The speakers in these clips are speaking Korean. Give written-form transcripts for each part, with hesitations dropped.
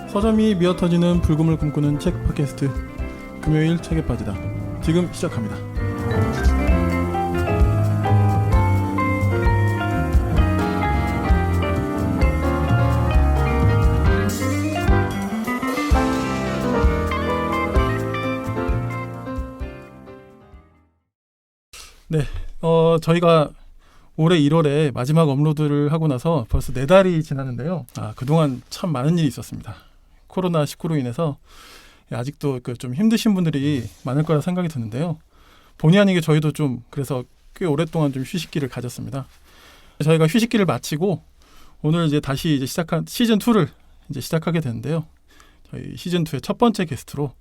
서점이 미어터지는 불금을 꿈꾸는 책 팟캐스트 금요일 책에 빠지다 지금 시작합니다. 네, 저희가 올해 1월에 마지막 업로드를 하고 나서 벌써 4달이 지났는데요. 그동안 참 많은 일이 있었습니다. 코로나19로 인해서 아직도 좀 힘드신 분들이 많을 거라 생각이 드는데요. 본의 아니게 저희도 좀 그래서 꽤 오랫동안 좀 휴식기를 가졌습니다. 저희가 휴식기를 마치고 오늘 이제 다시 이제 시작한 시즌 2를 이제 시작하게 되는데요. 저희 시즌 2의 첫 번째 게스트로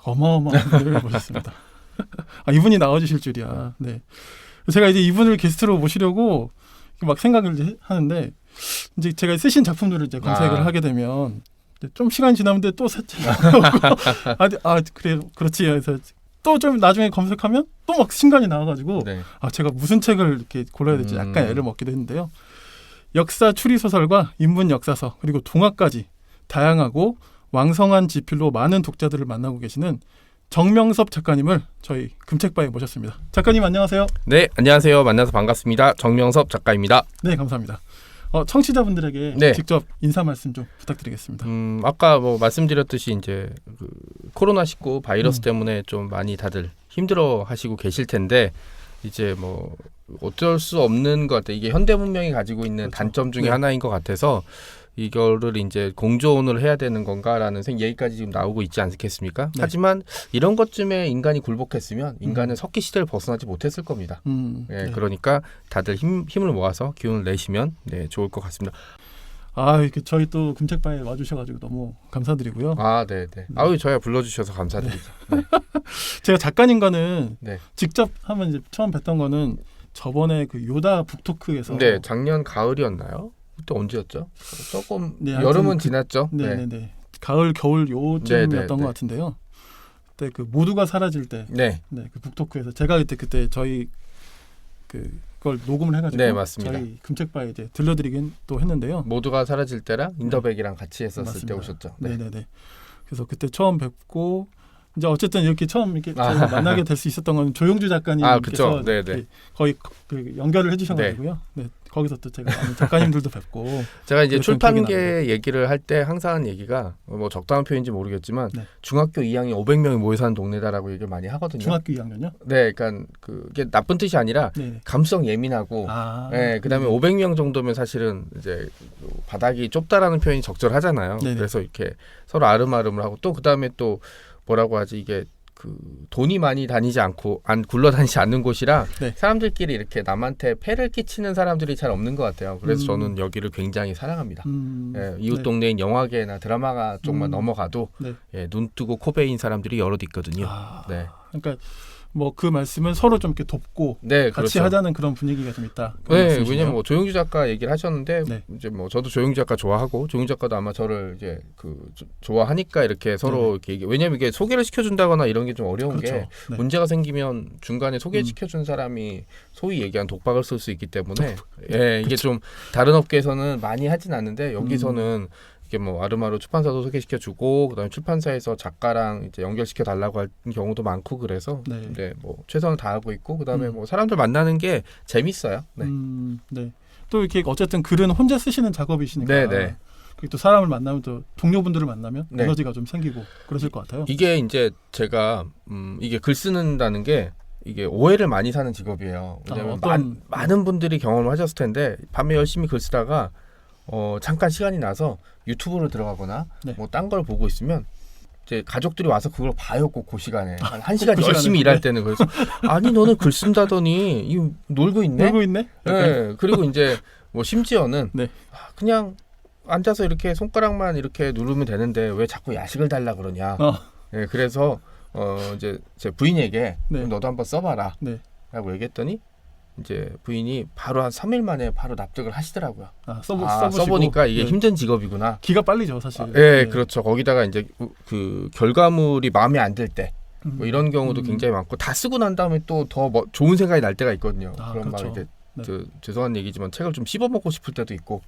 어마어마한 분을 모셨습니다. 이분이 나와주실 줄이야. 네. 제가 이제 이분을 게스트로 모시려고 막 생각을 이제 하는데 이제 제가 쓰신 작품들을 이제 검색을 하게 되면 좀 시간이 지나면 또 새 책 나오고 그래 그렇지 해서 또 좀 나중에 검색하면 또 막 신간이 나와가지고 네. 제가 무슨 책을 이렇게 골라야 될지 약간 애를 먹기도 했는데요. 역사 추리 소설과 인문 역사서 그리고 동화까지 다양하고 왕성한 지필로 많은 독자들을 만나고 계시는 정명섭 작가님을 저희 금책바에 모셨습니다. 작가님 안녕하세요. 네, 안녕하세요. 만나서 반갑습니다. 정명섭 작가입니다. 네, 감사합니다. 청취자분들에게 네. 직접 인사 말씀 좀 부탁드리겠습니다. 아까 말씀드렸듯이 이제 코로나19 바이러스 때문에 좀 많이 다들 힘들어하시고 계실 텐데 이제 어쩔 수 없는 것 같아요. 이게 현대 문명이 가지고 있는 그렇죠. 단점 중에 네. 하나인 것 같아서 이거를 이제 공존을 해야 되는 건가라는 얘기까지 지금 나오고 있지 않겠습니까? 네. 하지만 이런 것쯤에 인간이 굴복했으면 인간은 석기 시대를 벗어나지 못했을 겁니다. 네. 그러니까 다들 힘을 모아서 기운을 내시면 좋을 것 같습니다. 이렇게 저희 또 금책바에 와주셔가지고 너무 감사드리고요. 네. 저야 불러주셔서 감사드리죠. 네. 제가 작가님과는 네. 직접 한번 이제 처음 뵀던 거는 저번에 그 요다 북토크에서 네, 작년 가을이었나요? 그때 언제였죠? 조금 네, 여름은 지났죠. 네네네. 가을 겨울 요쯤이었던 것 같은데요. 그때 그 모두가 사라질 때, 네, 그 북토크에서 제가 그때 저희 그걸 녹음을 해가지고 네, 맞습니다. 저희 금책바에 이제 들려드리긴 또 했는데요. 모두가 사라질 때랑 인더백이랑 같이 했었을 맞습니다. 때 오셨죠. 네네네. 그래서 그때 처음 뵙고 이제 어쨌든 이렇게 처음 이렇게 저희가 만나게 될 수 있었던 건 조용주 작가님께서 그쵸. 네네. 거의 연결을 해주셔가지고요. 네. 거기서 또 제가 많은 작가님들도 뵙고 제가 이제 그랬던 출판계 얘기를 할 때 항상 하는 얘기가 적당한 표현인지 모르겠지만 네. 중학교 2학년 500명이 모여 사는 동네다라고 얘기를 많이 하거든요. 중학교 2학년요? 네, 그러니까 그게 나쁜 뜻이 아니라 네. 감성 예민하고, 그다음에 500명 정도면 사실은 이제 바닥이 좁다라는 표현이 적절하잖아요. 네네. 그래서 이렇게 서로 아름아름을 하고 또 그다음에 또 뭐라고 하지 이게 돈이 많이 다니지 않고 굴러다니지 않는 곳이라 네. 사람들끼리 이렇게 남한테 폐를 끼치는 사람들이 잘 없는 것 같아요. 그래서 저는 여기를 굉장히 사랑합니다. 이웃 동네인 영화계나 드라마가 쪽만 넘어가도 눈 뜨고 코 베인 사람들이 여럿 있거든요. 네. 그러니까 그 말씀은 서로 좀 이렇게 돕고 같이 그렇죠. 하자는 그런 분위기가 좀 있다. 네, 왜냐면 조용주 작가 얘기를 하셨는데 네. 이제 저도 조용주 작가 좋아하고 조용주 작가도 아마 저를 이제 좋아하니까 이렇게 서로 이렇게 왜냐면 이게 소개를 시켜준다거나 이런 게 좀 어려운 그렇죠. 게 네. 문제가 생기면 중간에 소개시켜준 사람이 소위 얘기한 독박을 쓸 수 있기 때문에 이게 좀 다른 업계에서는 많이 하진 않는데 여기서는 이게 아름아름 출판사도 소개시켜주고 그다음에 출판사에서 작가랑 이제 연결시켜 달라고 할 경우도 많고 그래서 최선을 다하고 있고 그다음에 사람들 만나는 게 재밌어요. 네. 네. 또 이렇게 어쨌든 글은 혼자 쓰시는 작업이시니까. 네. 또 사람을 만나면 또 동료분들을 만나면 네. 에너지가 좀 생기고 그러실 것 같아요. 이게 이제 제가 이게 글 쓰는다는 게 이게 오해를 많이 사는 직업이에요. 왜냐면 많은 분들이 경험을 하셨을 텐데 밤에 열심히 글 쓰다가 잠깐 시간이 나서 유튜브로 들어가거나 딴 걸 보고 있으면 이제 가족들이 와서 그걸 봐요. 꼭 그 시간에 한 시간 열심히 일할 때는 그래서 아니 너는 글 쓴다더니 이거 놀고 있네. 네. 그리고 이제 심지어는 그냥 앉아서 이렇게 손가락만 이렇게 누르면 되는데 왜 자꾸 야식을 달라 그러냐. 그래서 이제 제 부인에게 너도 한번 써봐라 라고 얘기했더니 이제 부인이 바로 한 3일 만에 바로 납득을 하시더라고요. 써보니까 이게 힘든 직업이구나. 기가 빨리죠 사실. 그렇죠. 거기다가 이제 결과물이 마음에 안 들 때 이런 경우도 굉장히 많고 다 쓰고 난 다음에 또 더 좋은 생각이 날 때가 있거든요. 그럼 그렇죠. 막 이제 죄송한 얘기지만 책을 좀 씹어먹고 싶을 때도 있고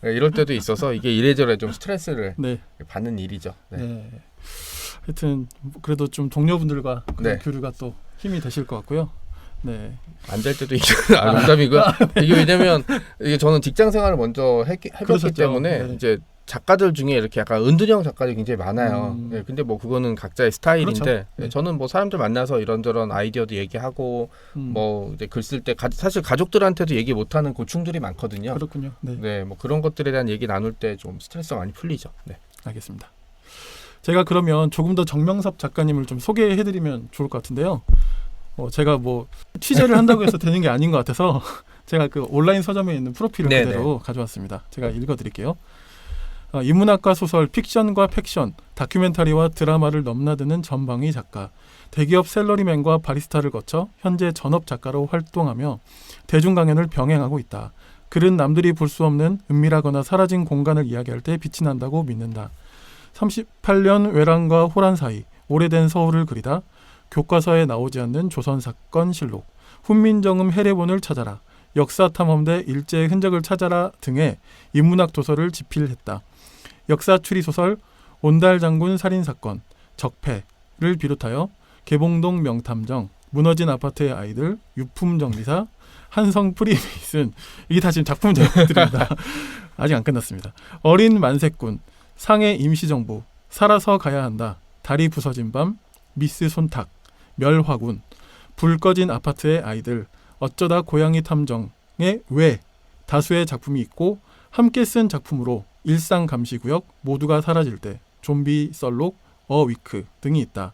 네, 이럴 때도 있어서 이게 이래저래 좀 스트레스를 네. 받는 일이죠. 네. 네. 하여튼 그래도 좀 동료분들과 그런 네. 교류가 또 힘이 되실 것 같고요. 네. 안 될 때도 이게 농담이고요. 이게 왜냐면 이게 저는 직장 생활을 먼저 해봤기 그러셨죠. 때문에 네. 이제 작가들 중에 이렇게 약간 은둔형 작가들이 굉장히 많아요. 네, 근데 뭐 그거는 각자의 스타일인데 그렇죠. 네, 저는 뭐 사람들 만나서 이런저런 아이디어도 얘기하고 뭐 이제 글 쓸 때 사실 가족들한테도 얘기 못하는 고충들이 많거든요. 그렇군요. 네. 네, 뭐 그런 것들에 대한 얘기 나눌 때 좀 스트레스가 많이 풀리죠. 네. 알겠습니다. 제가 그러면 조금 더 정명섭 작가님을 좀 소개해드리면 좋을 것 같은데요. 제가 뭐 취재를 한다고 해서 되는 게 아닌 것 같아서 제가 그 온라인 서점에 있는 프로필을 네네. 그대로 가져왔습니다. 제가 읽어드릴게요. 인문학과 소설, 픽션과 팩션, 다큐멘터리와 드라마를 넘나드는 전방위 작가, 대기업 샐러리맨과 바리스타를 거쳐 현재 전업 작가로 활동하며 대중 강연을 병행하고 있다. 글은 남들이 볼 수 없는 은밀하거나 사라진 공간을 이야기할 때 빛이 난다고 믿는다. 38년 외란과 호란 사이 오래된 서울을 그리다 교과서에 나오지 않는 조선사건실록, 훈민정음 해례본을 찾아라, 역사탐험대 일제의 흔적을 찾아라 등의 인문학 도서를 집필했다. 역사 추리소설 온달장군 살인사건, 적폐를 비롯하여 개봉동 명탐정, 무너진 아파트의 아이들, 유품정리사, 한성 프리메이슨, 이게 다 지금 작품 제목들입니다. 아직 안 끝났습니다. 어린 만세꾼, 상해 임시정부, 살아서 가야 한다, 다리 부서진 밤, 미스 손탁, 멸화군, 불 꺼진 아파트의 아이들, 어쩌다 고양이 탐정의 외 다수의 작품이 있고 함께 쓴 작품으로 일상 감시구역, 모두가 사라질 때, 좀비 썰록, 어위크 등이 있다.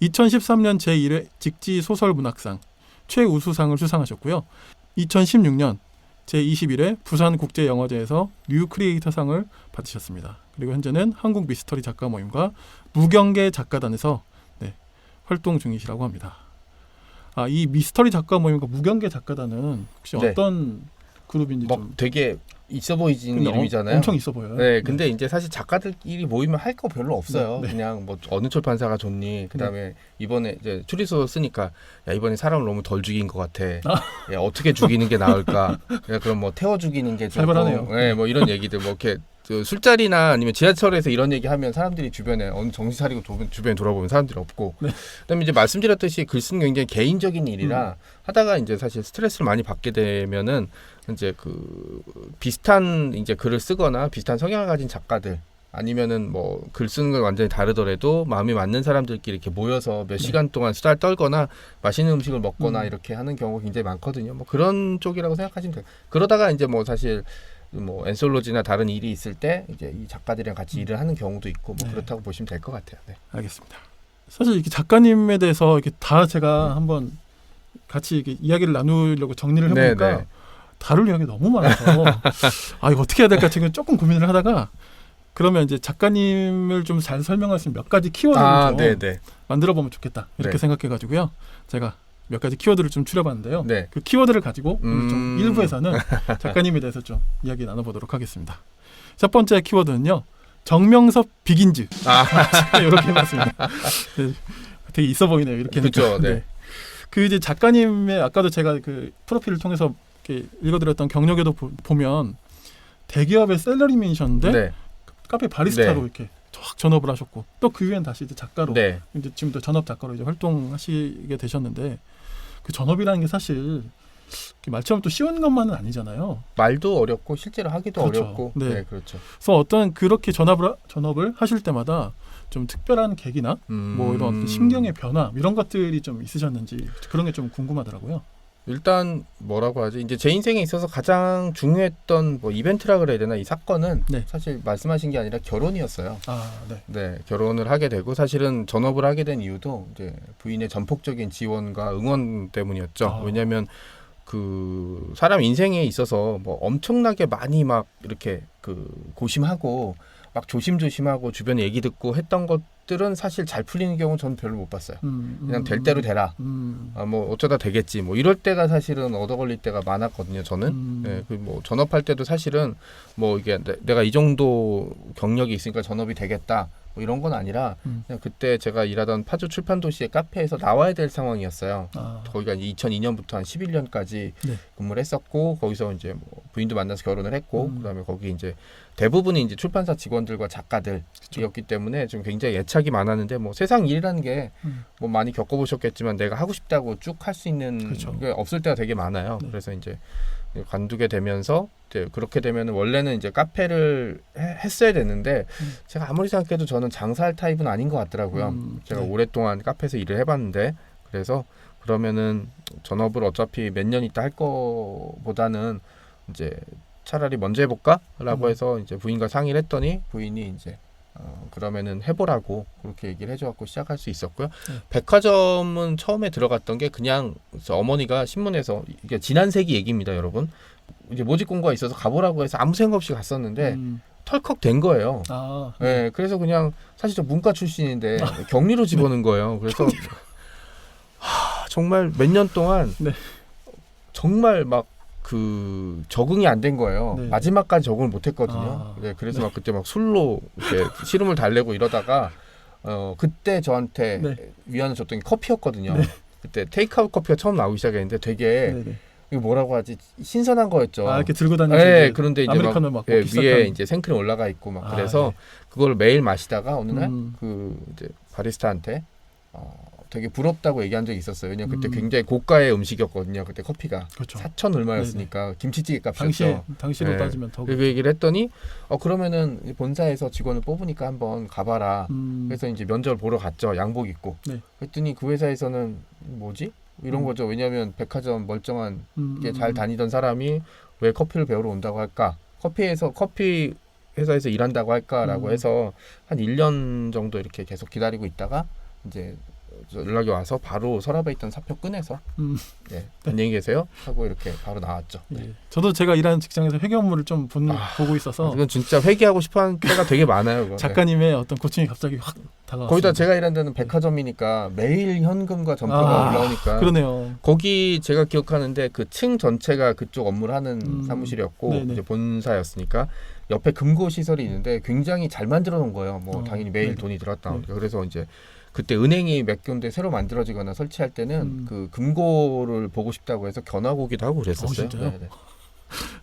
2013년 제1회 직지 소설문학상 최우수상을 수상하셨고요. 2016년 제21회 부산국제영화제에서 뉴 크리에이터상을 받으셨습니다. 그리고 현재는 한국 미스터리 작가 모임과 무경계 작가단에서 활동 중이시라고 합니다. 이 미스터리 작가 모임과 무경계 작가단은 혹시 네. 어떤 그룹인지 막 좀 되게 있어 보이진 근데 이름이잖아요. 엄청 있어 보여요. 네, 근데 이제 사실 작가들끼리 모이면 할 거 별로 없어요. 네. 그냥 뭐 어느 출판사가 좋니. 그다음에 이번에 이제 추리소설 쓰니까 야 이번에 사람을 너무 덜 죽인 것 같아. 야, 어떻게 죽이는 게 나을까? 야, 그럼 뭐 태워 죽이는 게 좋고. 살벌하네요. 네, 뭐 이런 얘기들 뭐 이렇게 그 술자리나 아니면 지하철에서 이런 얘기하면 사람들이 주변에 어느 정신 차리고 주변에 돌아보면 사람들이 없고. 네. 그다음에 이제 말씀드렸듯이 글 쓰는 굉장히 개인적인 일이라 하다가 이제 사실 스트레스를 많이 받게 되면은 이제 그 비슷한 이제 글을 쓰거나 비슷한 성향을 가진 작가들 아니면은 뭐 글 쓰는 건 완전히 다르더라도 마음이 맞는 사람들끼리 이렇게 모여서 몇 시간 동안 수다를 떨거나 맛있는 음식을 먹거나 이렇게 하는 경우가 굉장히 많거든요. 뭐 그런 쪽이라고 생각하시면 돼요. 그러다가 이제 뭐 사실 뭐 엔솔로지나 다른 일이 있을 때 이제 이 작가들이랑 같이 일을 하는 경우도 있고 뭐 네. 그렇다고 보시면 될 것 같아요. 네. 알겠습니다. 사실 이렇게 작가님에 대해서 이렇게 다 제가 한번 같이 이렇게 이야기를 나누려고 정리를 해보니까 네, 네. 다룰 이야기 너무 많아서 이거 어떻게 해야 될까 지금 조금 고민을 하다가 그러면 이제 작가님을 좀 잘 설명할 수 있는 몇 가지 키워드를 좀 네. 만들어 보면 좋겠다 이렇게 네. 생각해가지고요. 제가 몇 가지 키워드를 좀 추려봤는데요. 네. 그 키워드를 가지고 오늘 좀 일부에서는 작가님에 대해서 좀 이야기 나눠보도록 하겠습니다. 첫 번째 키워드는요. 정명섭 빅인즈. 이렇게 해봤습니다. 네, 되게 있어 보이네요. 이렇게. 그렇죠. 네. 그 이제 작가님의 아까도 제가 그 프로필을 통해서 이렇게 읽어드렸던 경력에도 보면 대기업의 셀러리맨이셨는데 네. 카페 바리스타로 네. 이렇게 쫙 전업을 하셨고 또 그 이후엔 다시 이제 작가로 네. 이제 지금도 전업 작가로 이제 활동하시게 되셨는데 그 전업이라는 게 사실 말처럼 또 쉬운 것만은 아니잖아요. 말도 어렵고 실제로 하기도 그렇죠. 어렵고. 네. 네, 그렇죠. 그래서 어떤 그렇게 전업을 하실 때마다 좀 특별한 계기나 뭐 이런 어떤 심경의 변화 이런 것들이 좀 있으셨는지 그런 게 좀 궁금하더라고요. 일단 뭐라고 하지? 이제 제 인생에 있어서 가장 중요했던 뭐 이벤트라 그래야 되나 이 사건은 네. 사실 말씀하신 게 아니라 결혼이었어요. 네. 네, 결혼을 하게 되고 사실은 전업을 하게 된 이유도 이제 부인의 전폭적인 지원과 응원 때문이었죠. 왜냐하면 그 사람 인생에 있어서 뭐 엄청나게 많이 막 이렇게 그 고심하고 막 조심조심하고 주변에 얘기 듣고 했던 것들은 사실 잘 풀리는 경우는 저는 별로 못 봤어요. 그냥 될 대로 되라. 뭐 어쩌다 되겠지. 뭐 이럴 때가 사실은 얻어 걸릴 때가 많았거든요. 저는. 네, 그 뭐 전업할 때도 사실은 뭐 이게 내가 이 정도 경력이 있으니까 전업이 되겠다. 뭐 이런 건 아니라 그냥 그때 제가 일하던 파주 출판도시의 카페에서 나와야 될 상황이었어요. 거기가 2002년부터 한 11년까지 네. 근무를 했었고 거기서 이제 뭐 부인도 만나서 결혼을 했고 그다음에 거기 이제 대부분이 이제 출판사 직원들과 작가들이었기 때문에 좀 굉장히 애착이 많았는데 뭐 세상 일이라는 게 뭐 많이 겪어보셨겠지만 내가 하고 싶다고 쭉 할 수 있는 그렇죠. 게 없을 때가 되게 많아요. 네. 그래서 이제 관두게 되면서 이제 그렇게 되면 원래는 이제 카페를 했어야 되는데 제가 아무리 생각해도 저는 장사할 타입은 아닌 것 같더라고요. 제가 네. 오랫동안 카페에서 일을 해봤는데 그래서 그러면은 전업을 어차피 몇 년 있다 할 거보다는 이제 차라리 먼저 해볼까라고 해서 이제 부인과 상의를 했더니 부인이 이제 그러면은 해보라고 그렇게 얘기를 해줘갖고 시작할 수 있었고요. 백화점은 처음에 들어갔던 게 그냥 어머니가 신문에서 이게 지난 세기 얘기입니다, 여러분. 이제 모집 공고가 있어서 가보라고 해서 아무 생각 없이 갔었는데 털컥 된 거예요. 네, 그래서 그냥 사실 저 문과 출신인데 격리로 집어넣은 거예요. 그래서 정말 몇 년 동안 네. 정말 막 그 적응이 안 된 거예요. 네. 마지막까지 적응을 못했거든요. 네, 그래서 막 그때 막 술로 이렇게 시름을 달래고 이러다가 그때 저한테 네. 위안을 줬던 게 커피였거든요. 네. 그때 테이크아웃 커피가 처음 나오기 시작했는데 되게 네네. 이거 뭐라고 하지 신선한 거였죠. 이렇게 들고 다니는 네, 그런데 이제 아메리카노 막 위에 시작하는. 이제 생크림 올라가 있고 막 그래서 그걸 매일 마시다가 어느 날 그 이제 바리스타한테 되게 부럽다고 얘기한 적이 있었어요. 왜냐면 그때 굉장히 고가의 음식이었거든요. 그때 커피가 그렇죠. 4천 얼마였으니까 김치찌개 값이었죠. 당시로 네. 따지면 더. 그 얘기를 했더니 그러면은 본사에서 직원을 뽑으니까 한번 가봐라. 그래서 이제 면접을 보러 갔죠. 양복 입고. 네. 그랬더니 그 회사에서는 뭐지? 이런 거죠. 왜냐하면 백화점 멀쩡한 게 잘 다니던 사람이 왜 커피를 배우러 온다고 할까? 커피 회사에서 일한다고 할까라고 해서 한 1년 정도 이렇게 계속 기다리고 있다가 이제 연락이 와서 바로 서랍에 있던 사표 꺼내서 네, 안녕히 계세요 하고 이렇게 바로 나왔죠. 네. 예. 저도 제가 일하는 직장에서 회계 업무를 좀 보고 있어서 이건 진짜 회개하고 싶어하는 때가 되게 많아요. 그거. 작가님의 어떤 고충이 갑자기 확 다가왔어요. 거기다 제가 일하는 데는 백화점이니까 매일 현금과 전표가 올라오니까 그러네요. 거기 제가 기억하는데 그 층 전체가 그쪽 업무를 하는 사무실이었고 네네. 이제 본사였으니까 옆에 금고 시설이 있는데 굉장히 잘 만들어 놓은 거예요. 뭐 당연히 매일 네네. 돈이 들었다. 그래서 이제 그때 은행이 몇 군데 새로 만들어지거나 설치할 때는 그 금고를 보고 싶다고 해서 견학 오기도 하고 그랬었어요. 진짜요? 네네.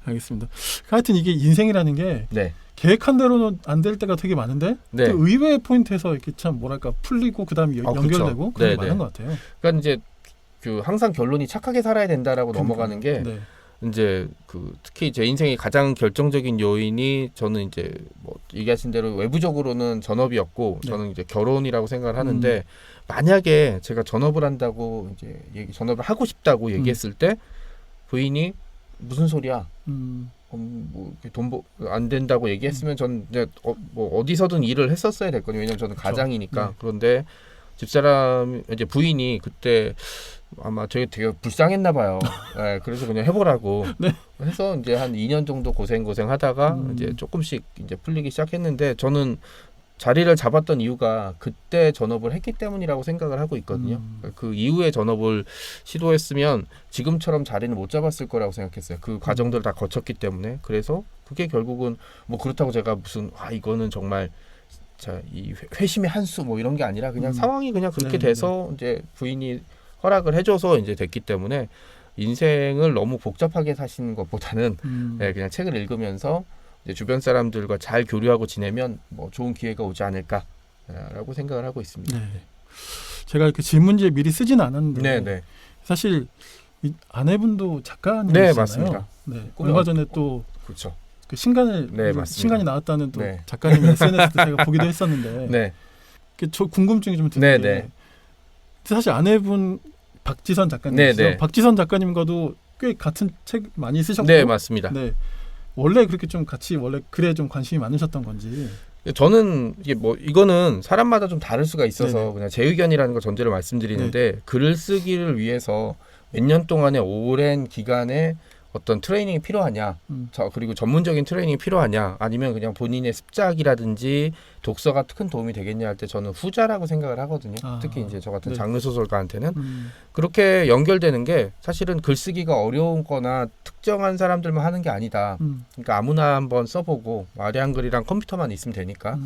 알겠습니다. 하여튼 이게 인생이라는 게 네. 계획한 대로는 안 될 때가 되게 많은데 네. 또 의외의 포인트에서 이렇게 참 뭐랄까 풀리고 그다음에 연결되고 그런 게 많은 것 같아요. 그러니까 이제 그 항상 결론이 착하게 살아야 된다라고 넘어가는 게 네. 이제 그 특히 제 인생의 가장 결정적인 요인이 저는 이제 뭐 얘기하신 대로 외부적으로는 전업이었고 네. 저는 이제 결혼이라고 생각을 하는데 만약에 제가 전업을 한다고 이제 전업을 하고 싶다고 얘기했을 때 부인이 무슨 소리야? 뭐 돈 안 된다고 얘기했으면 전 이제 뭐 어디서든 일을 했었어야 됐거든요. 왜냐면 저는 그렇죠. 가장이니까. 네. 그런데 집사람 이제 부인이 그때 아마 되게 불쌍했나 봐요. 네, 그래서 그냥 해보라고 네. 해서 이제 한 2년 정도 고생하다가 이제 조금씩 이제 풀리기 시작했는데 저는 자리를 잡았던 이유가 그때 전업을 했기 때문이라고 생각을 하고 있거든요. 그 이후에 전업을 시도했으면 지금처럼 자리는 못 잡았을 거라고 생각했어요. 그 과정들을 다 거쳤기 때문에. 그래서 그게 결국은 뭐 그렇다고 제가 무슨 이거는 정말 이 회심의 한 수 뭐 이런 게 아니라 그냥 상황이 그냥 그렇게 돼서 이제 부인이 허락을 해줘서 이제 됐기 때문에 인생을 너무 복잡하게 사시는 것보다는 네, 그냥 책을 읽으면서 이제 주변 사람들과 잘 교류하고 지내면 뭐 좋은 기회가 오지 않을까라고 생각을 하고 있습니다. 네. 제가 이렇게 질문지에 미리 쓰지는 않았는데 네. 사실 이 아내분도 작가님이시잖아요. 네, 맞습니다. 네. 얼마 전에 또 그렇죠. 그 신간을 네, 맞습니다. 신간이 나왔다는 또 네. 작가님 SNS도 제가 보기도 했었는데 네. 저 궁금증이 좀 드는 게 네. 사실 아내분 박지선 작가님이시죠. 네. 박지선 작가님과도 꽤 같은 책 많이 쓰셨고 네, 맞습니다. 네. 원래 그렇게 좀 같이 원래 글에 좀 관심이 많으셨던 건지. 저는 이게 뭐 이거는 사람마다 좀 다를 수가 있어서 네네. 그냥 제 의견이라는 걸 전제로 말씀드리는데 글을 쓰기를 위해서 몇 년 동안의 오랜 기간에 어떤 트레이닝이 필요하냐, 그리고 전문적인 트레이닝이 필요하냐, 아니면 그냥 본인의 습작이라든지 독서가 큰 도움이 되겠냐 할 때 저는 후자라고 생각을 하거든요. 특히 이제 저 같은 네. 장르 소설가한테는 그렇게 연결되는 게 사실은 글쓰기가 어려운거나 특정한 사람들만 하는 게 아니다. 그러니까 아무나 한번 써보고 아리한 글이랑 컴퓨터만 있으면 되니까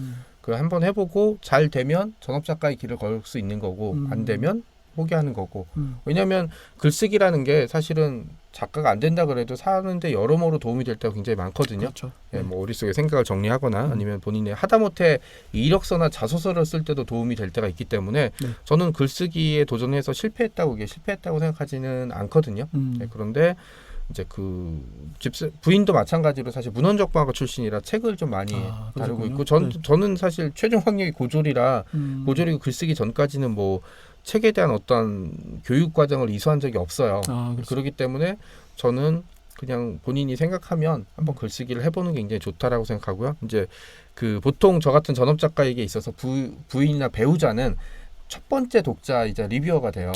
그 한번 해보고 잘 되면 전업 작가의 길을 걸 수 있는 거고 안 되면 포기하는 거고. 왜냐하면 글쓰기라는 게 사실은 작가가 안 된다 그래도 사는데 여러모로 도움이 될 때가 굉장히 많거든요. 그렇죠. 예, 뭐 머릿속에 생각을 정리하거나 아니면 본인의 하다못해 이력서나 자소서를 쓸 때도 도움이 될 때가 있기 때문에 저는 글쓰기에 도전해서 실패했다고 생각하지는 않거든요. 예, 그런데 이제 그 부인도 마찬가지로 사실 문헌적방학과 출신이라 책을 좀 많이 다루고 있고 저는 사실 최종 학력이 고졸이라 고졸이고 글쓰기 전까지는 뭐 책에 대한 어떤 교육 과정을 이수한 적이 없어요. 그렇기 때문에 저는 그냥 본인이 생각하면 한번 글쓰기를 해보는 게 굉장히 좋다라고 생각하고요. 이제 그 보통 저 같은 전업 작가에게 있어서 부인이나 배우자는 첫 번째 독자이자 리뷰어가 돼요.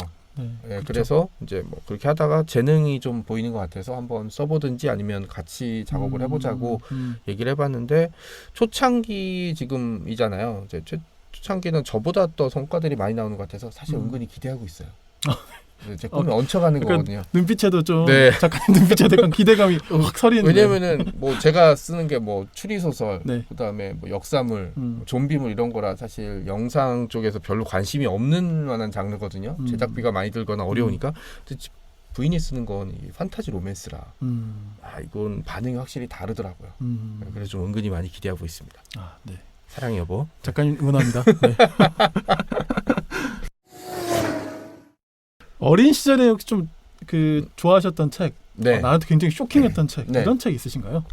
예, 그래서 이제 뭐 그렇게 하다가 재능이 좀 보이는 것 같아서 한번 써보든지 아니면 같이 작업을 해보자고 얘기를 해봤는데 초창기 지금이잖아요. 이제 초창기는 저보다 더 성과들이 많이 나오는 것 같아서 사실 은근히 기대하고 있어요. 제 꿈에 얹혀가는 거거든요. 눈빛에도 좀 작가님 눈빛에도 약간 기대감이 확 서리는데. 왜냐면은 뭐 제가 쓰는 게 뭐 추리 소설, 그다음에 뭐 역사물, 좀비물 이런 거라 사실 영상 쪽에서 별로 관심이 없는 만한 장르거든요. 제작비가 많이 들거나 어려우니까. 근데 부인이 쓰는 건 판타지 로맨스라. 이건 반응이 확실히 다르더라고요. 그래서 좀 은근히 많이 기대하고 있습니다. 네. 사랑해 여보. 작가님 응원합니다. 네. 어린 시절에 혹시 좀 그 좋아하셨던 책, 나한테 굉장히 쇼킹했던 책 이런 책 있으신가요?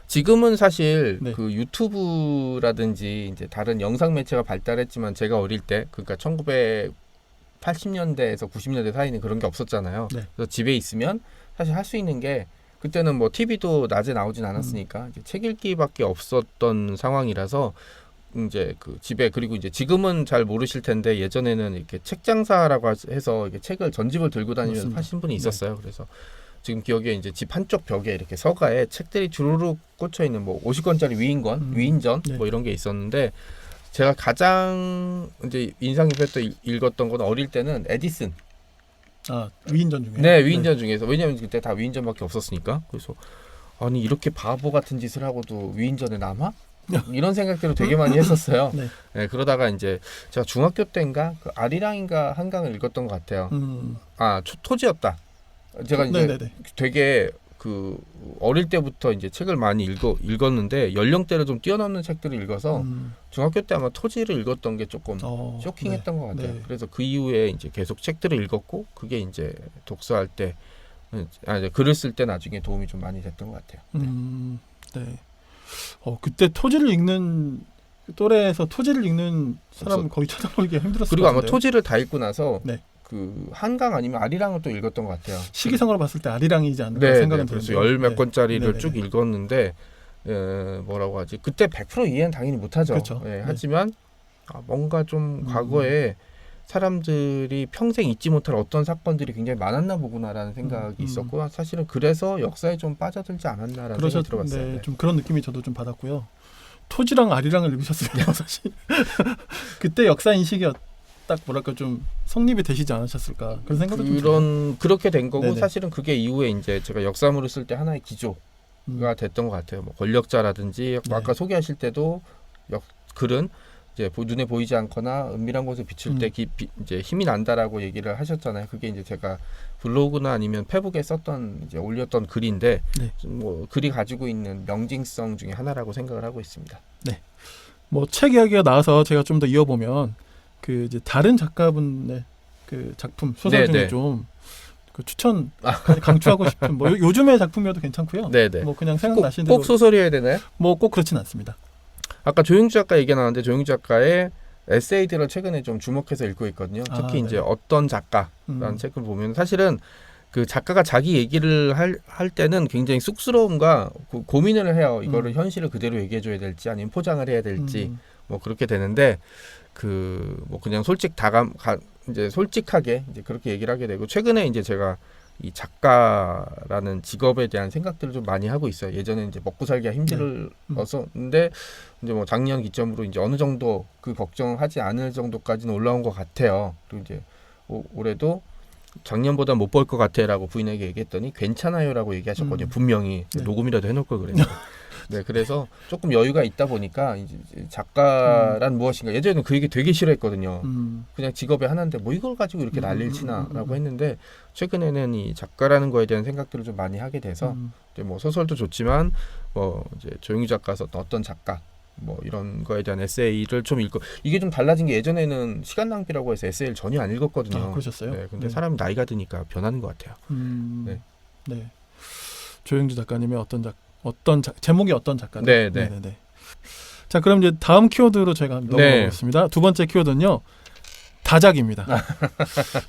지금은 사실 그 유튜브라든지 이제 다른 영상 매체가 발달했지만 제가 어릴 때 그러니까 1980년대에서 90년대 사이는 그런 게 없었잖아요. 그래서 집에 있으면 사실 할 수 있는 게 그때는 뭐 TV도 낮에 나오진 않았으니까 이제 책 읽기밖에 없었던 상황이라서 이제 그 집에 그리고 이제 지금은 잘 모르실 텐데 예전에는 이렇게 책 장사라고 해서 이렇게 책을 전집을 들고 다니면서 파신 분이 있었어요. 그래서 지금 기억에 이제 집 한쪽 벽에 이렇게 서가에 책들이 주르륵 꽂혀 있는 뭐 50권짜리 위인전 뭐 이런 게 있었는데 제가 가장 이제 인상 깊었던 읽었던 건 어릴 때는 에디슨. 위인전 중에. 네, 위인전 중에서 왜냐면 그때 다 위인전밖에 없었으니까. 그래서 아니 이렇게 바보 같은 짓을 하고도 위인전에 남아? 이런 생각들을 되게 많이 했었어요. 네, 그러다가 이제 제가 중학교 때인가 그 아리랑인가 한강을 읽었던 것 같아요. 토지였다. 제가 이제 되게 그 어릴 때부터 이제 책을 많이 읽었는데 연령대를 좀 뛰어넘는 책들을 읽어서 중학교 때 아마 토지를 읽었던 게 조금 쇼킹했던 것 같아요. 그래서 그 이후에 이제 계속 책들을 읽었고 그게 이제 독서할 때 이제 글을 쓸 때 나중에 도움이 좀 많이 됐던 것 같아요. 그때 토지를 읽는 또래에서 토지를 읽는 사람은 거의 찾아보기가 힘들었을 그리고 것 같은데요. 아마 토지를 다 읽고 나서 그 한강 아니면 아리랑을 또 읽었던 것 같아요. 시기상으로 봤을 때 아리랑이지 않을까 생각은 그래서 드는데. 열 몇 권짜리를 쭉 읽었는데 뭐라고 하지? 그때 100% 이해는 당연히 못하죠. 하지만 뭔가 좀 과거에 사람들이 평생 잊지 못할 어떤 사건들이 굉장히 많았나 보구나라는 생각이 있었고 사실은 그래서 역사에 좀 빠져들지 않았나라는 생각이 들어봤어요. 좀 그런 느낌이 저도 좀 받았고요. 토지랑 아리랑을 읽으셨으면 사실 그때 역사 인식이 딱 뭐랄까 좀 성립이 되시지 않으셨을까 그런 생각도 좀 들어요. 그렇게 된 거고 사실은 그게 이후에 이제 제가 역사물을 쓸 때 하나의 기조가 됐던 것 같아요. 뭐 권력자라든지 아까 소개하실 때도 글은 이제 눈에 보이지 않거나 은밀한 곳에 비출 때 이제 힘이 난다라고 얘기를 하셨잖아요. 그게 이제 제가 블로그나 아니면 페북에 썼던 이제 올렸던 글인데 뭐 글이 가지고 있는 명징성 중에 하나라고 생각을 하고 있습니다. 뭐 책 이야기가 나와서 제가 좀 더 이어보면 그 이제 다른 작가분의 그 작품 소설 중에 좀 그 추천 강추하고 싶은 뭐 요즘의 작품이어도 괜찮고요. 뭐 그냥 생각나시는 대로 꼭 소설이어야 되나요? 뭐 꼭 그렇진 않습니다. 아까 조용주 작가 얘기 나왔는데 조용주 작가의 에세이들을 최근에 좀 주목해서 읽고 있거든요. 특히 이제 어떤 작가라는 책을 보면 사실은 그 작가가 자기 얘기를 할 때는 굉장히 쑥스러움과 고민을 해요. 이거를 현실을 그대로 얘기해줘야 될지 아니면 포장을 해야 될지 뭐 그렇게 되는데 그 뭐 그냥 이제 솔직하게 이제 그렇게 얘기를 하게 되고 최근에 이제 제가 이 작가라는 직업에 대한 생각들을 좀 많이 하고 있어요. 예전에 이제 먹고 살기가 힘들었었는데 이제 뭐 작년 기점으로 이제 어느 정도 그 걱정하지 않을 정도까지는 올라온 것 같아요. 그리고 이제 올해도 작년보다 못 벌 것 같아라고 부인에게 얘기했더니 괜찮아요라고 얘기하셨거든요. 분명히 녹음이라도 해놓을 걸 그랬는데 네, 그래서 조금 여유가 있다 보니까 이제 작가란 무엇인가 예전에는 그 얘기 되게 싫어했거든요. 그냥 직업의 하나인데 뭐 이걸 가지고 이렇게 난리를 치나라고 했는데 최근에는 이 작가라는 거에 대한 생각들을 좀 많이 하게 돼서 이제 뭐 소설도 좋지만 뭐 이제 조용희 작가 썼던 어떤 작가 뭐 이런 거에 대한 에세이를 좀 읽고 이게 좀 달라진 게 예전에는 시간 낭비라고 해서 에세이를 전혀 안 읽었거든요. 아, 그러셨어요? 네, 근데 사람이 나이가 드니까 변하는 것 같아요. 네. 네. 네. 조영주 작가님의 제목이 어떤 작가죠? 네. 네. 자, 그럼 이제 다음 키워드로 제가 넘어가겠습니다. 두 번째 키워드는요. 다작입니다.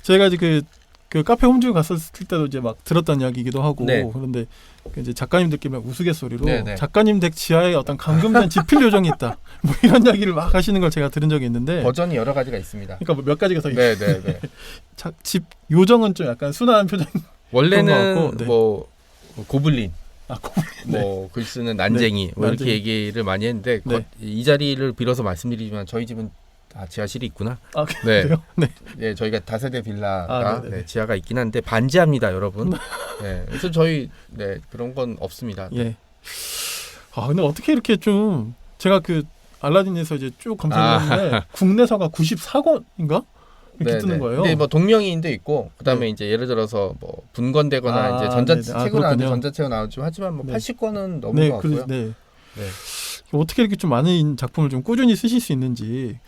제가 이제 그 카페 홈즈 갔었을 때도 이제 막 들었던 이야기이기도 하고 그런데 이제 작가님들끼리 막 우스갯소리로 작가님 댁 지하에 어떤 감금된 지필 요정이 있다. 뭐 이런 이야기를 막 하시는 걸 제가 들은 적이 있는데 버전이 여러 가지가 있습니다. 그러니까 몇 가지가 더 있어요. 네. 집 요정은 좀 약간 순한 표정. 원래는 뭐 고블린, 고블린. 뭐 글 쓰는 난쟁이 뭐 이렇게 얘기를 많이 했는데 이 자리를 빌어서 말씀드리지만 저희 집은 지하실이 있구나. 아, 그래요? 네, 저희가 다세대 빌라가 지하가 있긴 한데 반지하입니다, 여러분. 네, 그래서 저희 그런 건 없습니다. 예. 아, 근데 어떻게 이렇게 좀 제가 그 알라딘에서 이제 쭉 검색했는데 국내서가 94권인가? 이렇게 뜨는 거예요. 근데 뭐 동명이인도 있고 그다음에 이제 예를 들어서 뭐 분권되거나 이제 전자책으로 나오죠. 전자책으로 나오죠. 하지만 뭐 80권은 넘은 것 같고요. 어떻게 이렇게 좀 많은 작품을 좀 꾸준히 쓰실 수 있는지.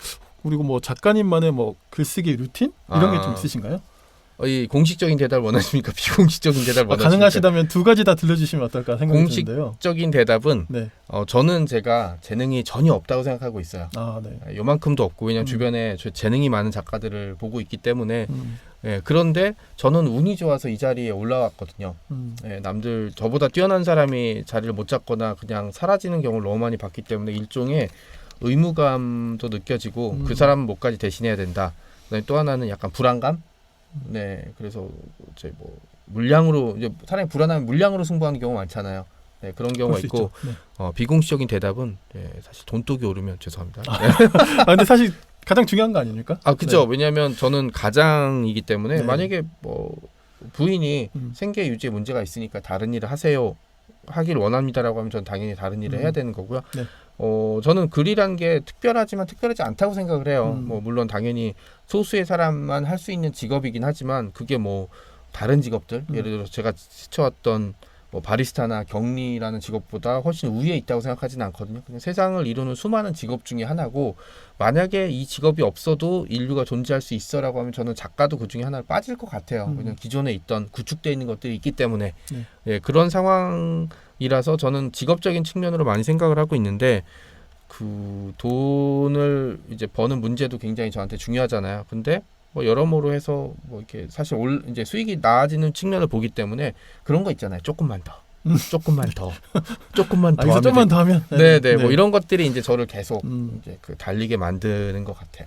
그리고 뭐 작가님만의 뭐 글쓰기 루틴 이런 게 좀 있으신가요? 이 공식적인 대답 원하십니까? 비공식적인 대답 원하십니까? 가능하시다면 두 가지 다 들려주시면 어떨까 생각이 드는데요. 공식적인 대답은 저는 제가 재능이 전혀 없다고 생각하고 있어요. 요만큼도 없고 왜냐하면 주변에 재능이 많은 작가들을 보고 있기 때문에 그런데 저는 운이 좋아서 이 자리에 올라왔거든요. 남들 저보다 뛰어난 사람이 자리를 못 잡거나 그냥 사라지는 경우를 너무 많이 봤기 때문에 일종의 의무감도 느껴지고 그 사람 몫까지 대신해야 된다. 그다음에 또 하나는 약간 불안감. 그래서 이제 뭐 물량으로 이제 사람이 불안하면 물량으로 승부하는 경우 많잖아요. 그런 경우가 있고 비공식적인 대답은 사실 돈독이 오르면 죄송합니다. 근데 사실 가장 중요한 거 아닙니까? 그렇죠. 왜냐하면 저는 가장이기 때문에 만약에 뭐 부인이 생계 유지에 문제가 있으니까 다른 일을 하길 원합니다라고 하면 전 당연히 다른 일을 해야 되는 거고요. 저는 글이란 게 특별하지만 특별하지 않다고 생각을 해요. 뭐 물론 당연히 소수의 사람만 할 수 있는 직업이긴 하지만 그게 뭐 다른 직업들 예를 들어서 제가 스쳐왔던 뭐 바리스타나 격리라는 직업보다 훨씬 우위에 있다고 생각하지는 않거든요. 그냥 세상을 이루는 수많은 직업 중에 하나고 만약에 이 직업이 없어도 인류가 존재할 수 있어라고 하면 저는 작가도 그 중에 하나를 빠질 것 같아요. 왜냐면 기존에 있던 구축되어 있는 것들이 있기 때문에 그런 상황이라서 저는 직업적인 측면으로 많이 생각을 하고 있는데 그 돈을 이제 버는 문제도 굉장히 저한테 중요하잖아요. 근데 뭐 여러모로 해서 뭐 이렇게 사실 이제 수익이 나아지는 측면을 보기 때문에 그런 거 있잖아요. 조금만 더 하면 뭐 이런 것들이 이제 저를 계속 이제 그 달리게 만드는 것 같아요.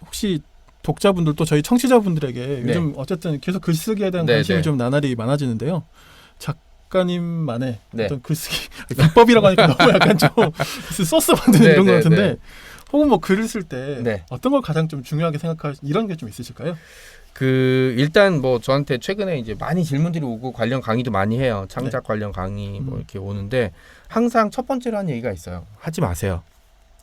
혹시 독자분들도 저희 청취자분들에게 요즘 어쨌든 계속 글쓰기에 대한 관심이 좀 나날이 많아지는데요. 작가님만의 어떤 글쓰기 비법이라고 하니까 너무 약간 좀 소스 만드는 이런 것 같은데. 혹은 뭐 글을 쓸 때 어떤 걸 가장 좀 중요하게 생각하시 이런 게 좀 있으실까요? 일단 뭐 저한테 최근에 이제 많이 질문들이 오고 관련 강의도 많이 해요. 창작 관련 강의 뭐 이렇게 오는데 항상 첫 번째로 하는 얘기가 있어요. 하지 마세요.